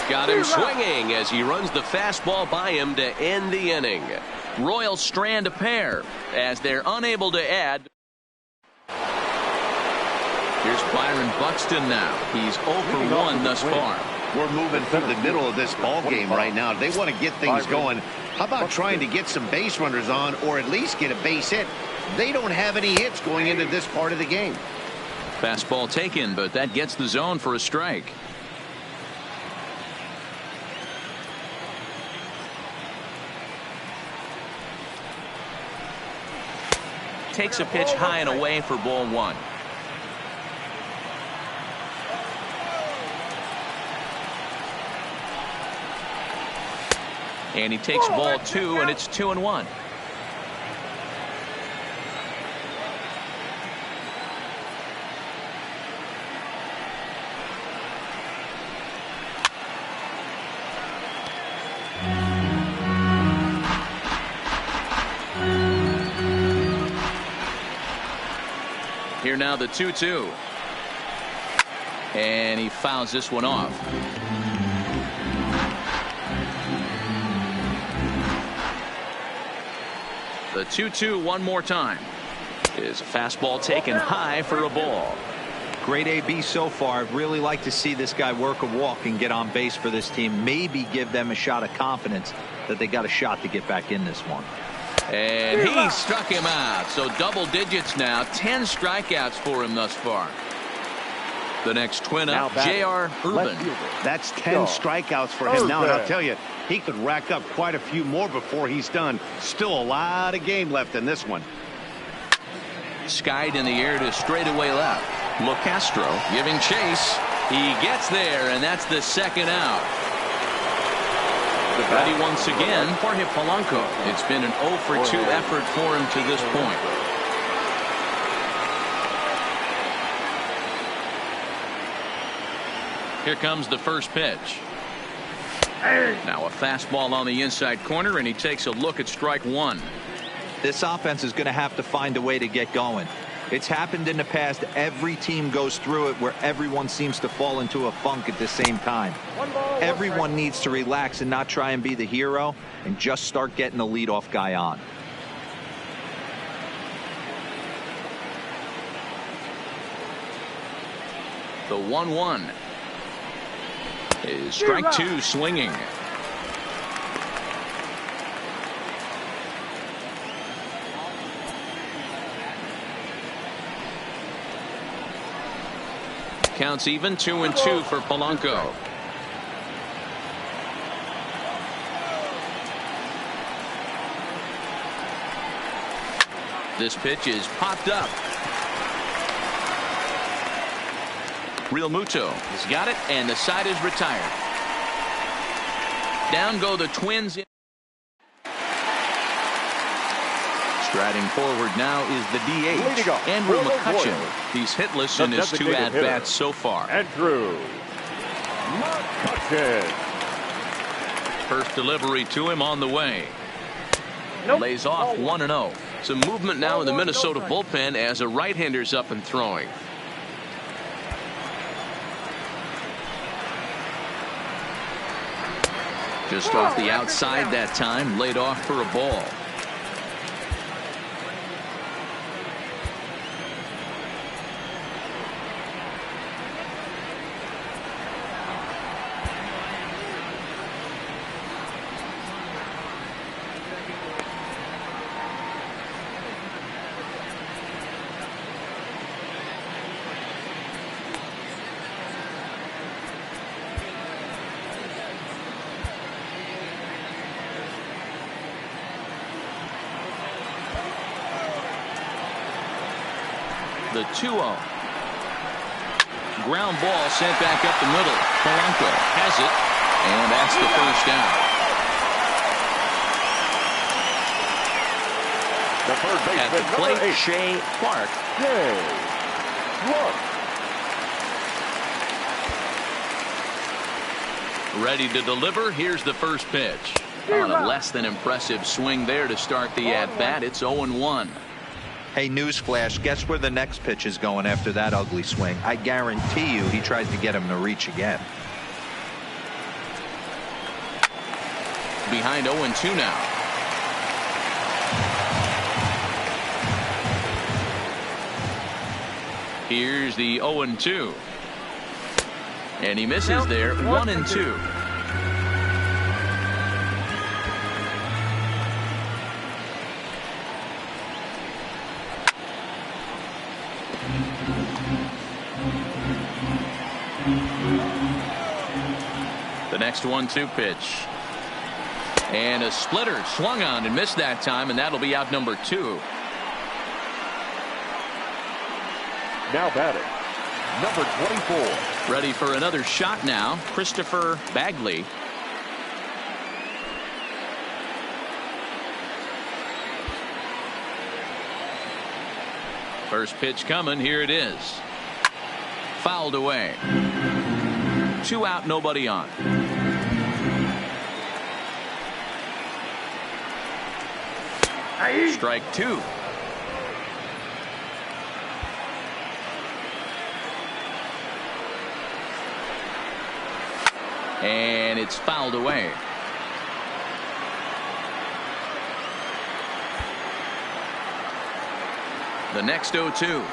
Got him swinging as he runs the fastball by him to end the inning. Royals strand a pair as they're unable to add. Here's Byron Buxton now. He's 0 for 1 thus far. We're moving through the middle of this ball game right now. They want to get things going. How about trying to get some base runners on or at least get a base hit? They don't have any hits going into this part of the game. Fastball taken, but that gets the zone for a strike. Takes a pitch high and away for ball 1. And he takes ball 2, and it's 2-1. Here now the 2-2. And he fouls this one off. The 2-2 one more time. Is a fastball taken high for a ball. Great AB so far. I'd really like to see this guy work a walk and get on base for this team. Maybe give them a shot of confidence that they got a shot to get back in this one. And he struck him out. So double digits now. 10 strikeouts for him thus far. The next twin up, J.R. Urban. That's 10 strikeouts for him now. And I'll tell you, he could rack up quite a few more before he's done. Still a lot of game left in this one. Skied in the air to straightaway left. LoCastro giving chase. He gets there, and that's the second out. Ready once again, Jorge Polanco. It's been an 0 for 2 effort for him to this point. Here comes the first pitch. Now a fastball on the inside corner, and he takes a look at strike 1. This offense is going to have to find a way to get going. It's happened in the past. Every team goes through it where everyone seems to fall into a funk at the same time. Everyone needs to relax and not try and be the hero and just start getting the leadoff guy on. The 1-1 is strike 2 swinging. Counts even, 2-2 for Polanco. This pitch is popped up. Real Muto has got it, and the side is retired. Down go the Twins. Striding forward now is the DH, Andrew McCutchen. He's hitless in his 2 at-bats so far. Andrew McCutchen. First delivery to him on the way. Lays off 1-0. Some movement now in the Minnesota bullpen as a right-hander's up and throwing. Just off the outside that time, laid off for a ball. The 2-0. Ground ball sent back up the middle. Polanco has it, and that's the first down. The third baseman, At the plate, Shea Clark. Ready to deliver. Here's the first pitch. On a less than impressive swing there to start the at-bat. It's 0-1. Hey, newsflash, guess where the next pitch is going after that ugly swing? I guarantee you he tries to get him to reach again. Behind 0-2 now. Here's the 0-2. And he misses there. 1-2. The next 1-2 pitch. And a splitter swung on and missed that time, and that'll be out number 2. Now batting, number 24. Ready for another shot now, Christopher Bagley. First pitch coming. Here it is. Fouled away. 2 out, nobody on. Strike 2. And it's fouled away. The next 0-2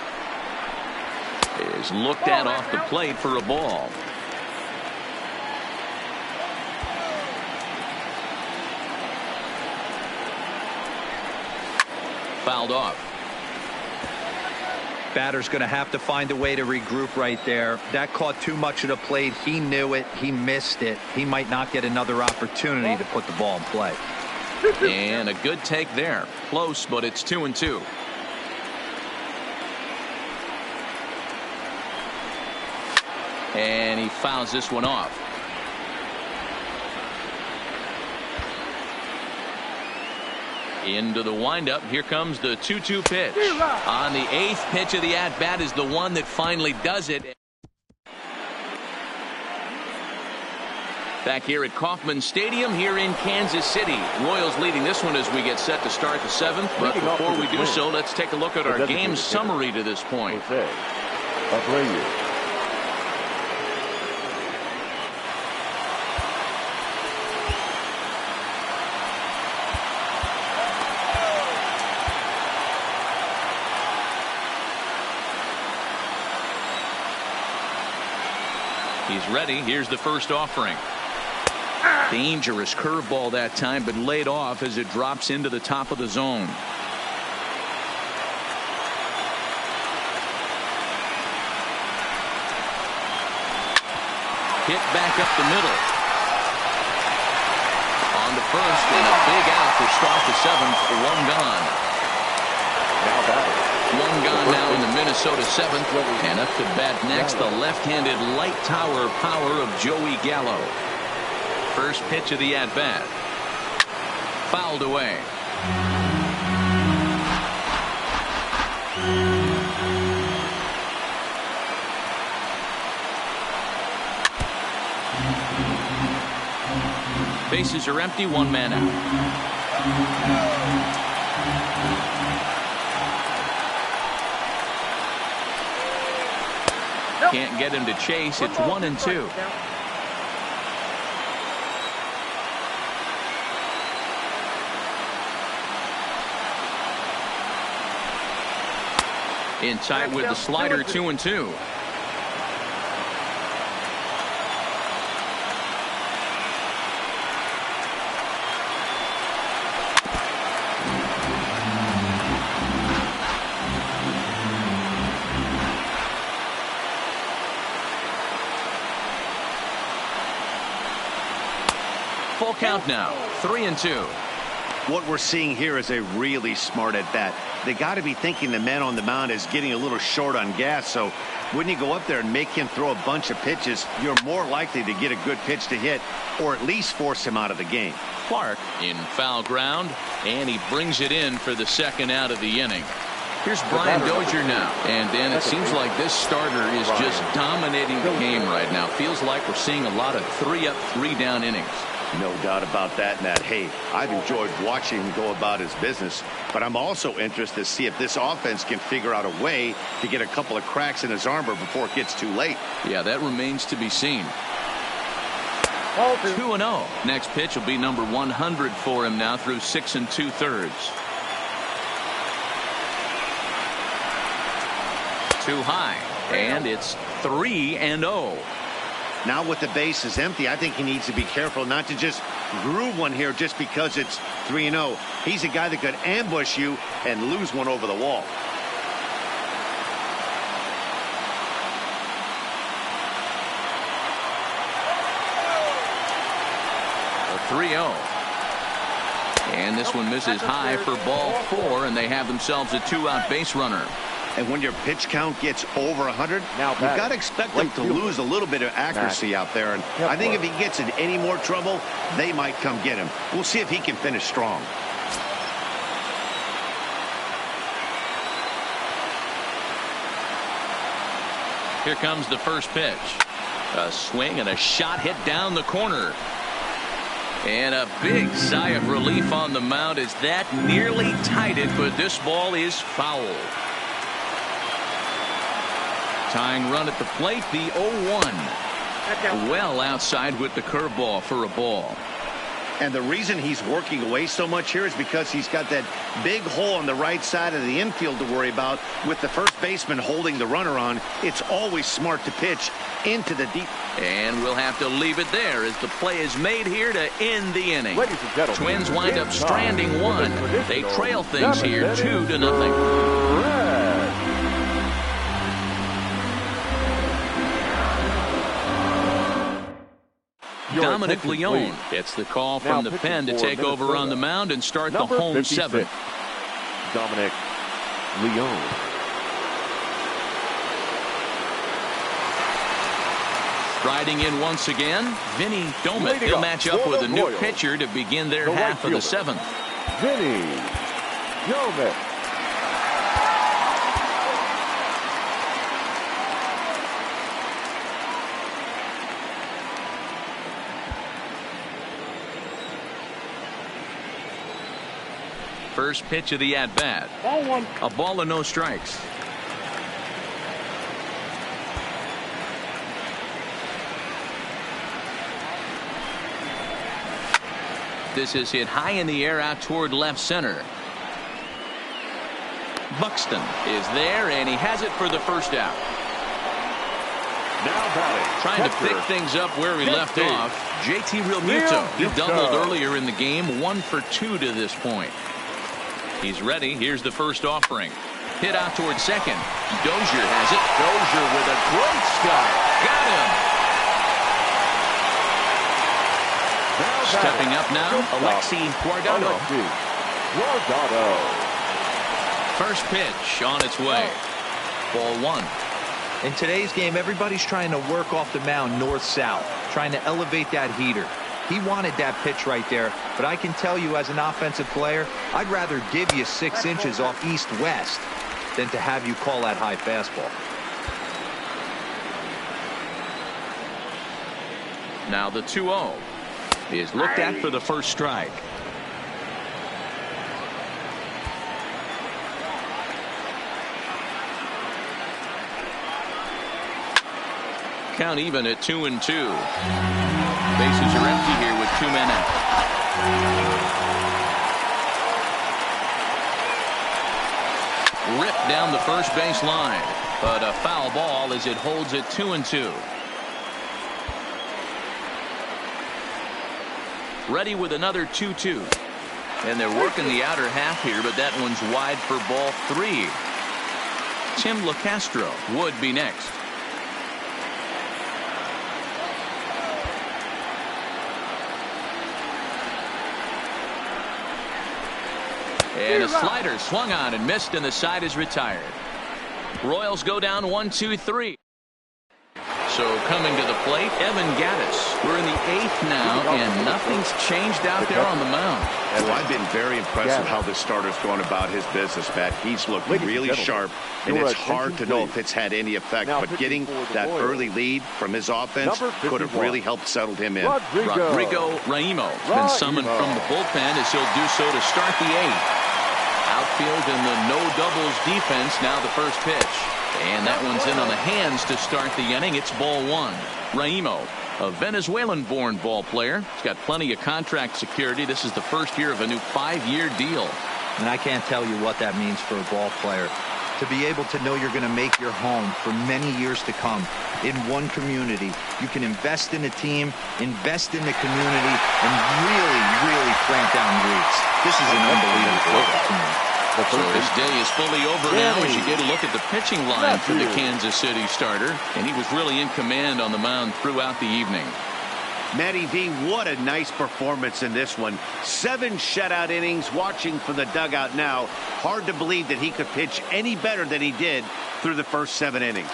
is looked at off the plate for a ball. Fouled off. Batter's going to have to find a way to regroup right there. That caught too much of the plate. He knew it. He missed it. He might not get another opportunity to put the ball in play. And a good take there. Close, but it's 2-2. And he fouls this one off. Into the windup. Here comes the 2-2 pitch. On the 8th pitch of the at-bat is the one that finally does it. Back here at Kauffman Stadium here in Kansas City. Royals leading this one as we get set to start the 7th. But before we do so, let's take a look at our game summary to this point. He's ready. Here's the first offering. Dangerous curveball that time, but laid off as it drops into the top of the zone. Hit back up the middle. On to first, and a big out to start the 7th. 1 gone. Now batting. 1 gone now in the Minnesota 7th. And up to bat next, the left-handed light tower power of Joey Gallo. First pitch of the at-bat. Fouled away. Bases are empty, 1 man out. Can't get him to chase. It's 1-2. In tight with the slider, 2-2. Full count now, 3-2. What we're seeing here is a really smart at bat. They got to be thinking the man on the mound is getting a little short on gas. So when you go up there and make him throw a bunch of pitches, you're more likely to get a good pitch to hit or at least force him out of the game. Clark in foul ground, and he brings it in for the second out of the inning. Here's Brian Dozier now. And Dan, it seems like this starter is just dominating the game right now. Feels like we're seeing a lot of 3-up, 3-down innings. No doubt about that, Nat. Hey, I've enjoyed watching him go about his business, but I'm also interested to see if this offense can figure out a way to get a couple of cracks in his armor before it gets too late. Yeah, that remains to be seen. 2-0. Next pitch will be number 100 for him now through 6 2/3. Too high, and it's 3-0. Now with the bases empty, I think he needs to be careful not to just groove one here just because it's 3-0. He's a guy that could ambush you and lose one over the wall. A 3-0. And this one misses high for ball 4, and they have themselves a 2-out base runner. And when your pitch count gets over 100, you've got to expect them to lose a little bit of accuracy out there. And I think if he gets in any more trouble, they might come get him. We'll see if he can finish strong. Here comes the first pitch. A swing and a shot hit down the corner. And a big sigh of relief on the mound as that nearly tied it, but this ball is foul. Tying run at the plate, the 0-1. Well outside with the curveball for a ball. And the reason he's working away so much here is because he's got that big hole on the right side of the infield to worry about. With the first baseman holding the runner on, it's always smart to pitch into the deep. And we'll have to leave it there as the play is made here to end the inning. Ladies and gentlemen, Twins wind up stranding one. They trail things here 2-0. Dominic Leone gets the call from the pen to take over on the mound and start the home 7th. Dominic Leone. Striding in once again, Vinny Domit. He'll match up with a new pitcher to begin their half of the 7th. Vinny Domit. First pitch of the at-bat. A ball and no strikes. This is hit high in the air out toward left center. Buxton is there, and he has it for the first out. Now batting. Trying to pick things up where he left off. JT Realmuto. He doubled earlier in the game, 1 for 2 to this point. He's ready. Here's the first offering. Hit out toward second. Dozier has it. Dozier with a great start. Got him. Stepping up now, Alexi Guardado. First pitch on its way. Ball 1. In today's game, everybody's trying to work off the mound north-south, trying to elevate that heater. He wanted that pitch right there, but I can tell you as an offensive player, I'd rather give you 6 inches off east-west than to have you call that high fastball. Now the 2-0 is looked at for the first strike. Count even at 2-2. Bases are empty here with 2 men out. Ripped down the first base line, but a foul ball as it holds it 2-2. Ready with another 2-2. And they're working the outer half here, but that one's wide for ball 3. Tim LeCastro would be next. And a slider swung on and missed, and the side is retired. Royals go down 1-2-3. So coming to the plate, Evan Gattis. We're in the 8th now, and nothing's changed out there on the mound. Well, I've been very impressed with how this starter's going about his business, Matt. He's looked really sharp, and it's hard to know if it's had any effect. But getting that early lead from his offense could have really helped settle him in. Rodrigo Raimo been summoned from the bullpen as he'll do so to start the 8th. Outfield in the no doubles defense. Now the first pitch. And that one's in on the hands to start the inning. It's ball 1. Raimo, a Venezuelan-born ball player. He's got plenty of contract security. This is the first year of a new 5-year deal. And I can't tell you what that means for a ball player. To be able to know you're going to make your home for many years to come in one community. You can invest in a team, invest in the community, and really plant down roots. This is an unbelievable opportunity. So his day is fully over now as you get a look at the pitching line for the Kansas City starter. And he was really in command on the mound throughout the evening. Matty V, what a nice performance in this one. 7 shutout innings. Watching from the dugout now, hard to believe that he could pitch any better than he did through the first 7 innings.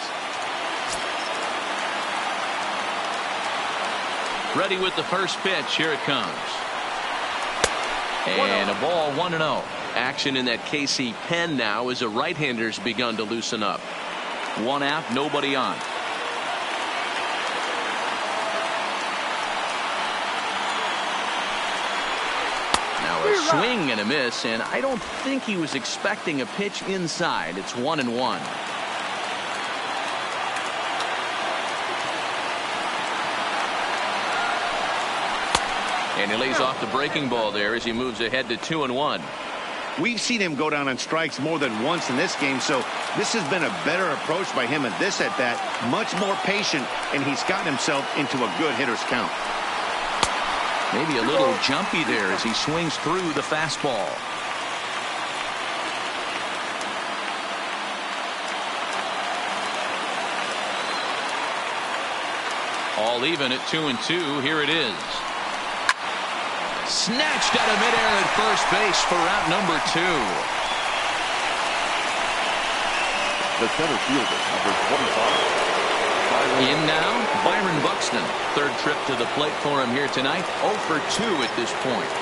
Ready with the first pitch. Here it comes. And a ball 1-0. Action in that KC pen now as a right-hander's begun to loosen up. 1 out, nobody on. Now a swing and a miss, and I don't think he was expecting a pitch inside. It's 1-1. And he lays off the breaking ball there as he moves ahead to 2-1. We've seen him go down on strikes more than once in this game, so this has been a better approach by him at this at-bat. Much more patient, and he's gotten himself into a good hitter's count. Maybe a little jumpy there as he swings through the fastball. All even at 2-2. Here it is. Snatched out of midair at first base for out number 2. The center fielder, number 25. In now, Byron Buxton. 3rd trip to the plate for him here tonight. 0 for 2 at this point.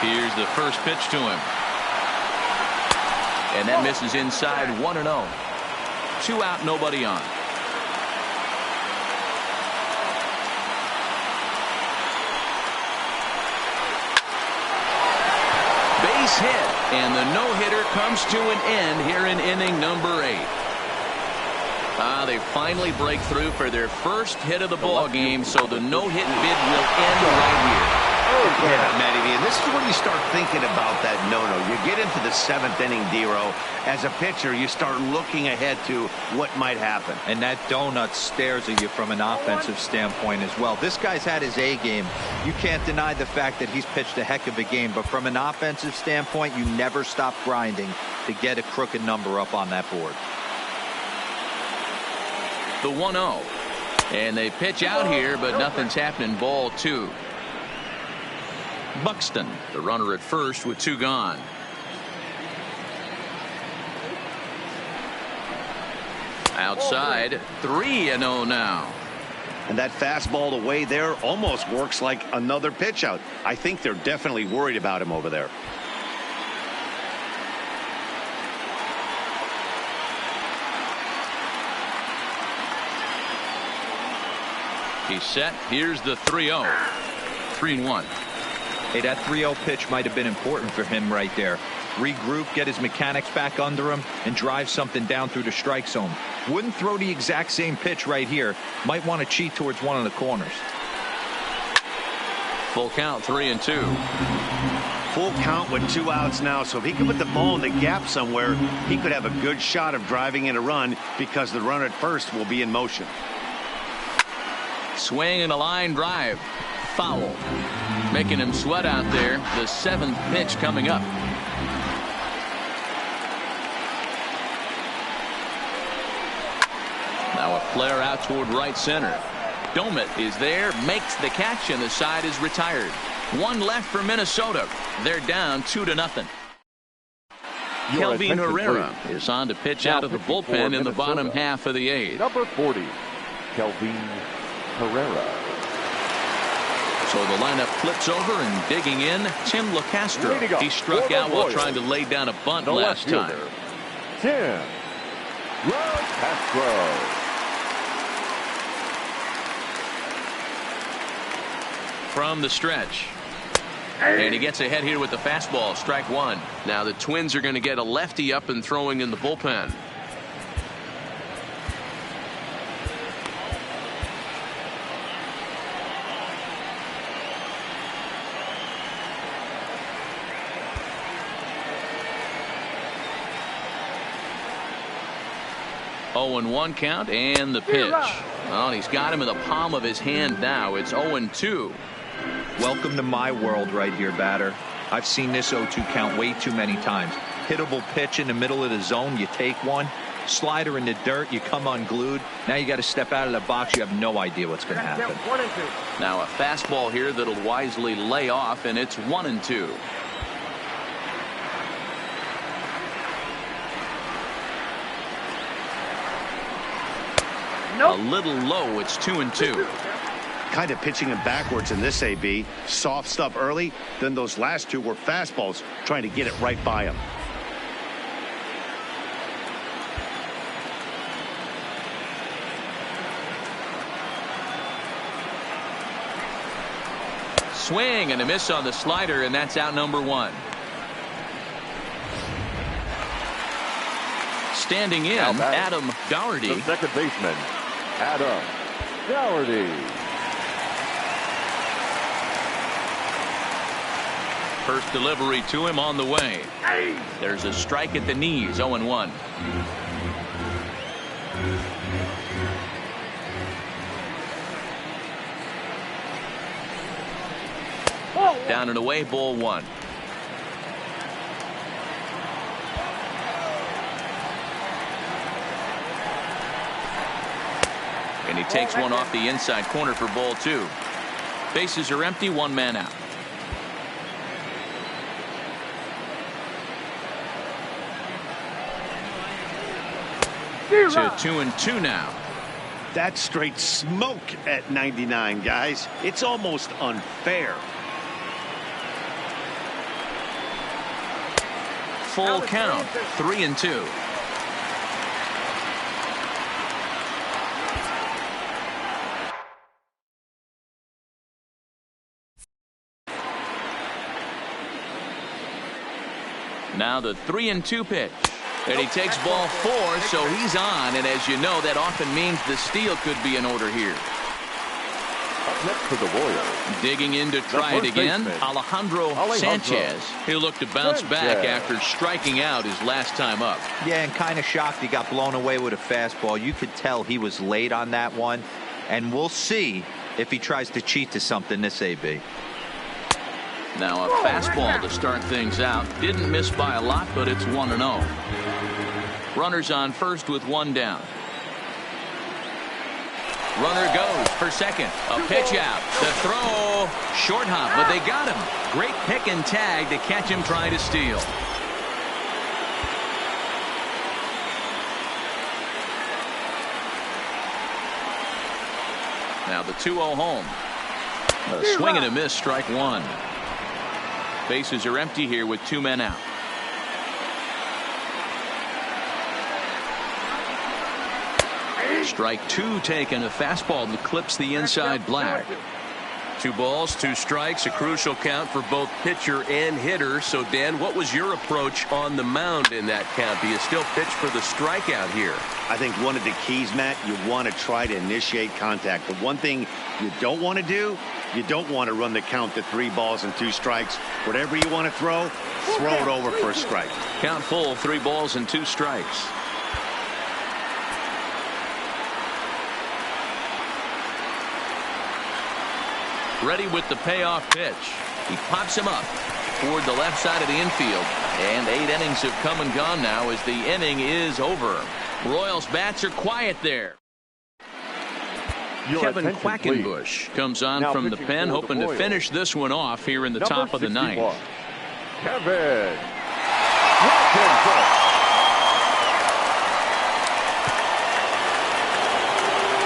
Here's the first pitch to him. And that misses inside. 1-0. 2 out, nobody on. Base hit, and the no-hitter comes to an end here in inning number 8. They finally break through for their first hit of the ball game, so the no-hit bid will end right here. Yeah, Matty V, and this is when you start thinking about that no-no. You get into the 7th inning, D-Row. As a pitcher, you start looking ahead to what might happen. And that donut stares at you from an offensive standpoint as well. This guy's had his A game. You can't deny the fact that he's pitched a heck of a game, but from an offensive standpoint, you never stop grinding to get a crooked number up on that board. The 1-0. And they pitch out here, but nothing's happening. Ball 2. Buxton, the runner at first with 2 gone. Outside, 3-0 now. And that fastball away there almost works like another pitch out. I think they're definitely worried about him over there. He's set. Here's the 3-0. 3-1. Hey, that 3-0 pitch might have been important for him right there. regroup, get his mechanics back under him, and drive something down through the strike zone. Wouldn't throw the exact same pitch right here. Might want to cheat towards one of the corners. Full count, 3-2. Full count with 2 outs now, so if he can put the ball in the gap somewhere, he could have a good shot of driving in a run because the runner at first will be in motion. Swing and a line drive. Foul. Making him sweat out there. The 7th pitch coming up. Now a flare out toward right center. Domit is there, makes the catch, and the side is retired. 1 left for Minnesota. They're down 2-0. Kelvin Herrera is on to pitch out of the bullpen in the bottom half of the 8th. Number 40, Kelvin Herrera. So the lineup flips over and digging in, Tim LeCastro. He struck out while trying to lay down a bunt last time. Tim LeCastro. From the stretch. And he gets ahead here with the fastball, strike 1. Now the Twins are going to get a lefty up and throwing in the bullpen. Oh, 0-1 count and the pitch. Well, he's got him in the palm of his hand now. It's 0-2. Welcome to my world right here, batter. I've seen this 0-2 count way too many times. Hittable pitch in the middle of the zone, you take one. Slider in the dirt, you come unglued. Now you got to step out of the box. You have no idea what's going to happen. Now a fastball here that'll wisely lay off, and it's 1-2. A little low. It's 2-2. Kind of pitching him backwards in this AB. Soft stuff early, then those last 2 were fastballs, trying to get it right by him. Swing and a miss on the slider, and that's out number 1. Standing in, Adam Doherty. The second baseman, Adam Doherty. First delivery to him on the way. There's a strike at the knees, 0-1. Down and away, ball 1. And he takes one off the inside corner for ball 2. Bases are empty, 1 man out. To 2-2 now. That's straight smoke at 99, guys. It's almost unfair. Full count, 3-2. Now the 3-2 pitch. And he takes ball 4, so he's on. And as you know, that often means the steal could be in order here. Up next for the Royals. Digging in to try it again, Alejandro Sanchez. He'll look to bounce back after striking out his last time up. Yeah, and kind of shocked he got blown away with a fastball. You could tell he was late on that one. And we'll see if he tries to cheat to something this AB. Now a fastball to start things out. Didn't miss by a lot, but it's 1-0. Runners on first with 1 down. Runner goes for second. A pitch out. The throw. Short hop, but they got him. Great pick and tag to catch him trying to steal. Now the 2-0 home. A swing and a miss, strike 1. Bases are empty here with 2 men out. Strike 2 taken. A fastball that clips the inside black. 2 balls, 2 strikes, a crucial count for both pitcher and hitter. So, Dan, what was your approach on the mound in that count? Do you still pitch for the strikeout here? I think one of the keys, Matt, you want to try to initiate contact. The one thing you don't want to do, you don't want to run the count to 3 balls and 2 strikes. Whatever you want to throw it over for a strike. Count full, 3 balls and 2 strikes. Ready with the payoff pitch. He pops him up toward the left side of the infield. And 8 innings have come and gone now as the inning is over. Royals bats are quiet there. Kevin Quackenbush comes on now from the pen, hoping to finish this one off here in the top of the 9th. Kevin Quackenbush.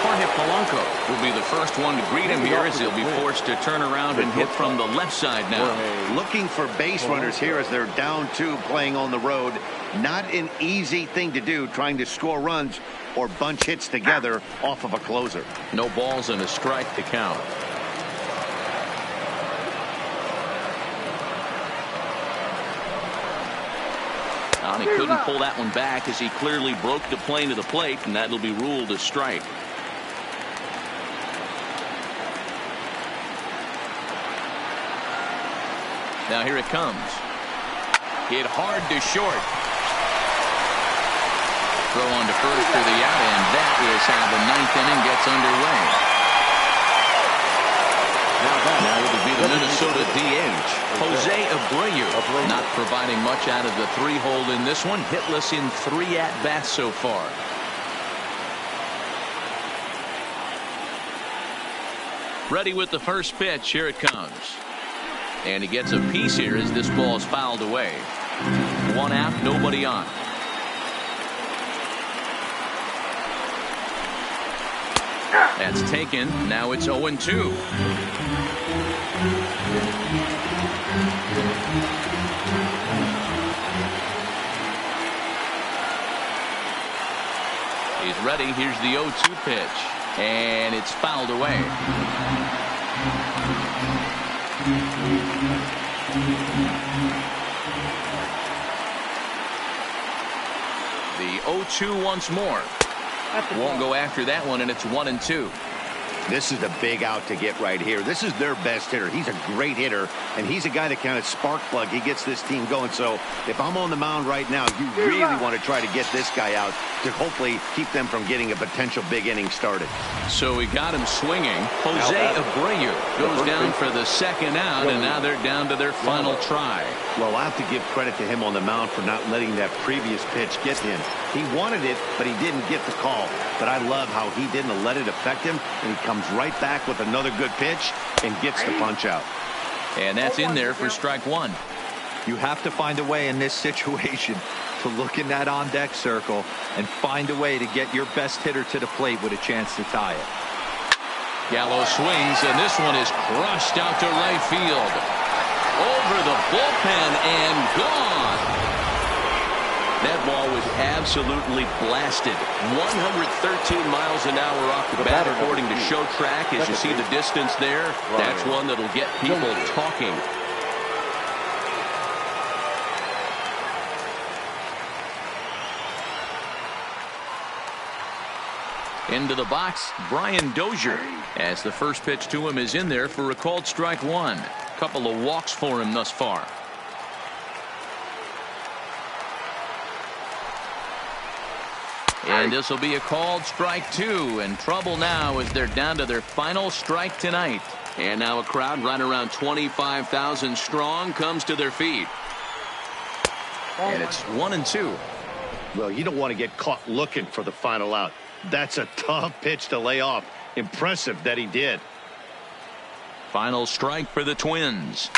Jorge Polanco will be the first one to greet him here as he'll be forced to turn around and hit from the left side now. Looking for base runners here as they're down 2 playing on the road. Not an easy thing to do, trying to score runs or bunch hits together off of a closer. No balls and a strike to count. And he couldn't pull that one back as he clearly broke the plane to the plate, and that'll be ruled a strike. Now here it comes. Hit hard to short. Throw on to first for the out, and that is how the 9th inning gets underway. Now it'll be the Minnesota DH, Jose Abreu, not providing much out of the 3-hole in this one. Hitless in 3 at-bats so far. Ready with the first pitch. Here it comes. And he gets a piece here as this ball is fouled away. 1 out, nobody on. That's taken. Now it's 0-2. He's ready. Here's the 0-2 pitch. And it's fouled away. The 0-2 once more. Won't go after that one, and it's 1-2. This is a big out to get right here. This is their best hitter. He's a great hitter, and he's a guy that kind of spark plug. He gets this team going. So if I'm on the mound right now, you really want to try to get this guy out to hopefully keep them from getting a potential big inning started. So we got him swinging. Jose Abreu goes down for the 2nd out, and now they're down to their final try. Well, I have to give credit to him on the mound for not letting that previous pitch get him. He wanted it, but he didn't get the call. But I love how he didn't let it affect him, and he comes right back with another good pitch and gets the punch out. And that's in there for strike 1. You have to find a way in this situation to look in that on-deck circle and find a way to get your best hitter to the plate with a chance to tie it. Gallo swings, and this one is crushed out to right field. Over the bullpen and gone. That ball was absolutely blasted. 113 miles an hour off the bat, according to Show Track. As you see the distance there, that's one that'll get people talking. Into the box, Brian Dozier, as the first pitch to him is in there for a called strike 1. Couple of walks for him thus far. And this will be a called strike 2, and trouble now as they're down to their final strike tonight. And now a crowd right around 25,000 strong comes to their feet. And it's 1-2. Well, you don't want to get caught looking for the final out. That's a tough pitch to lay off. Impressive that he did. Final strike for the Twins.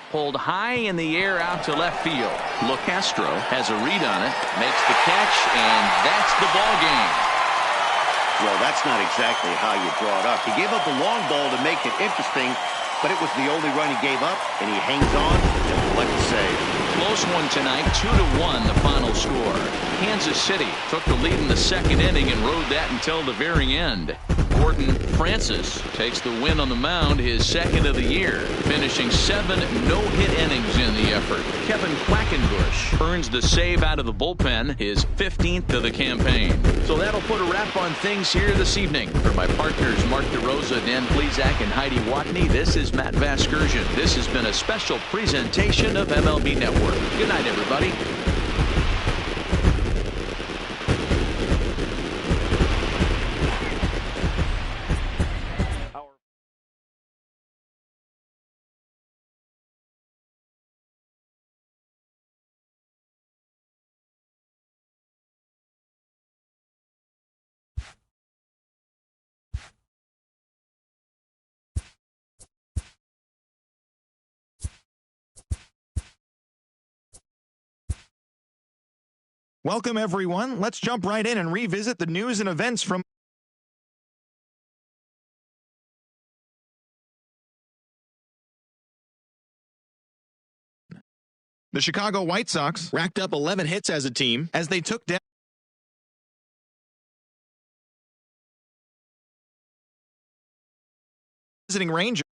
Pulled high in the air out to left field. LeCastro has a read on it, makes the catch, and that's the ball game. Well, that's not exactly how you draw it up. He gave up a long ball to make it interesting, but it was the only run he gave up, and he hangs on and collects the save. Close one tonight, 2-1 the final score. Kansas City took the lead in the 2nd inning and rode that until the very end. Gordon Francis takes the win on the mound, his second of the year, finishing 7 no-hit innings in the effort. Kevin Quackenbush earns the save out of the bullpen, his 15th of the campaign. So that'll put a wrap on things here this evening. For my partners Mark DeRosa, Dan Plezak, and Heidi Watney, this is Matt Vasgersian. This has been a special presentation of MLB Network. Good night, everybody. Welcome, everyone. Let's jump right in and revisit the news and events from the Chicago White Sox. Racked up 11 hits as a team as they took down visiting Rangers.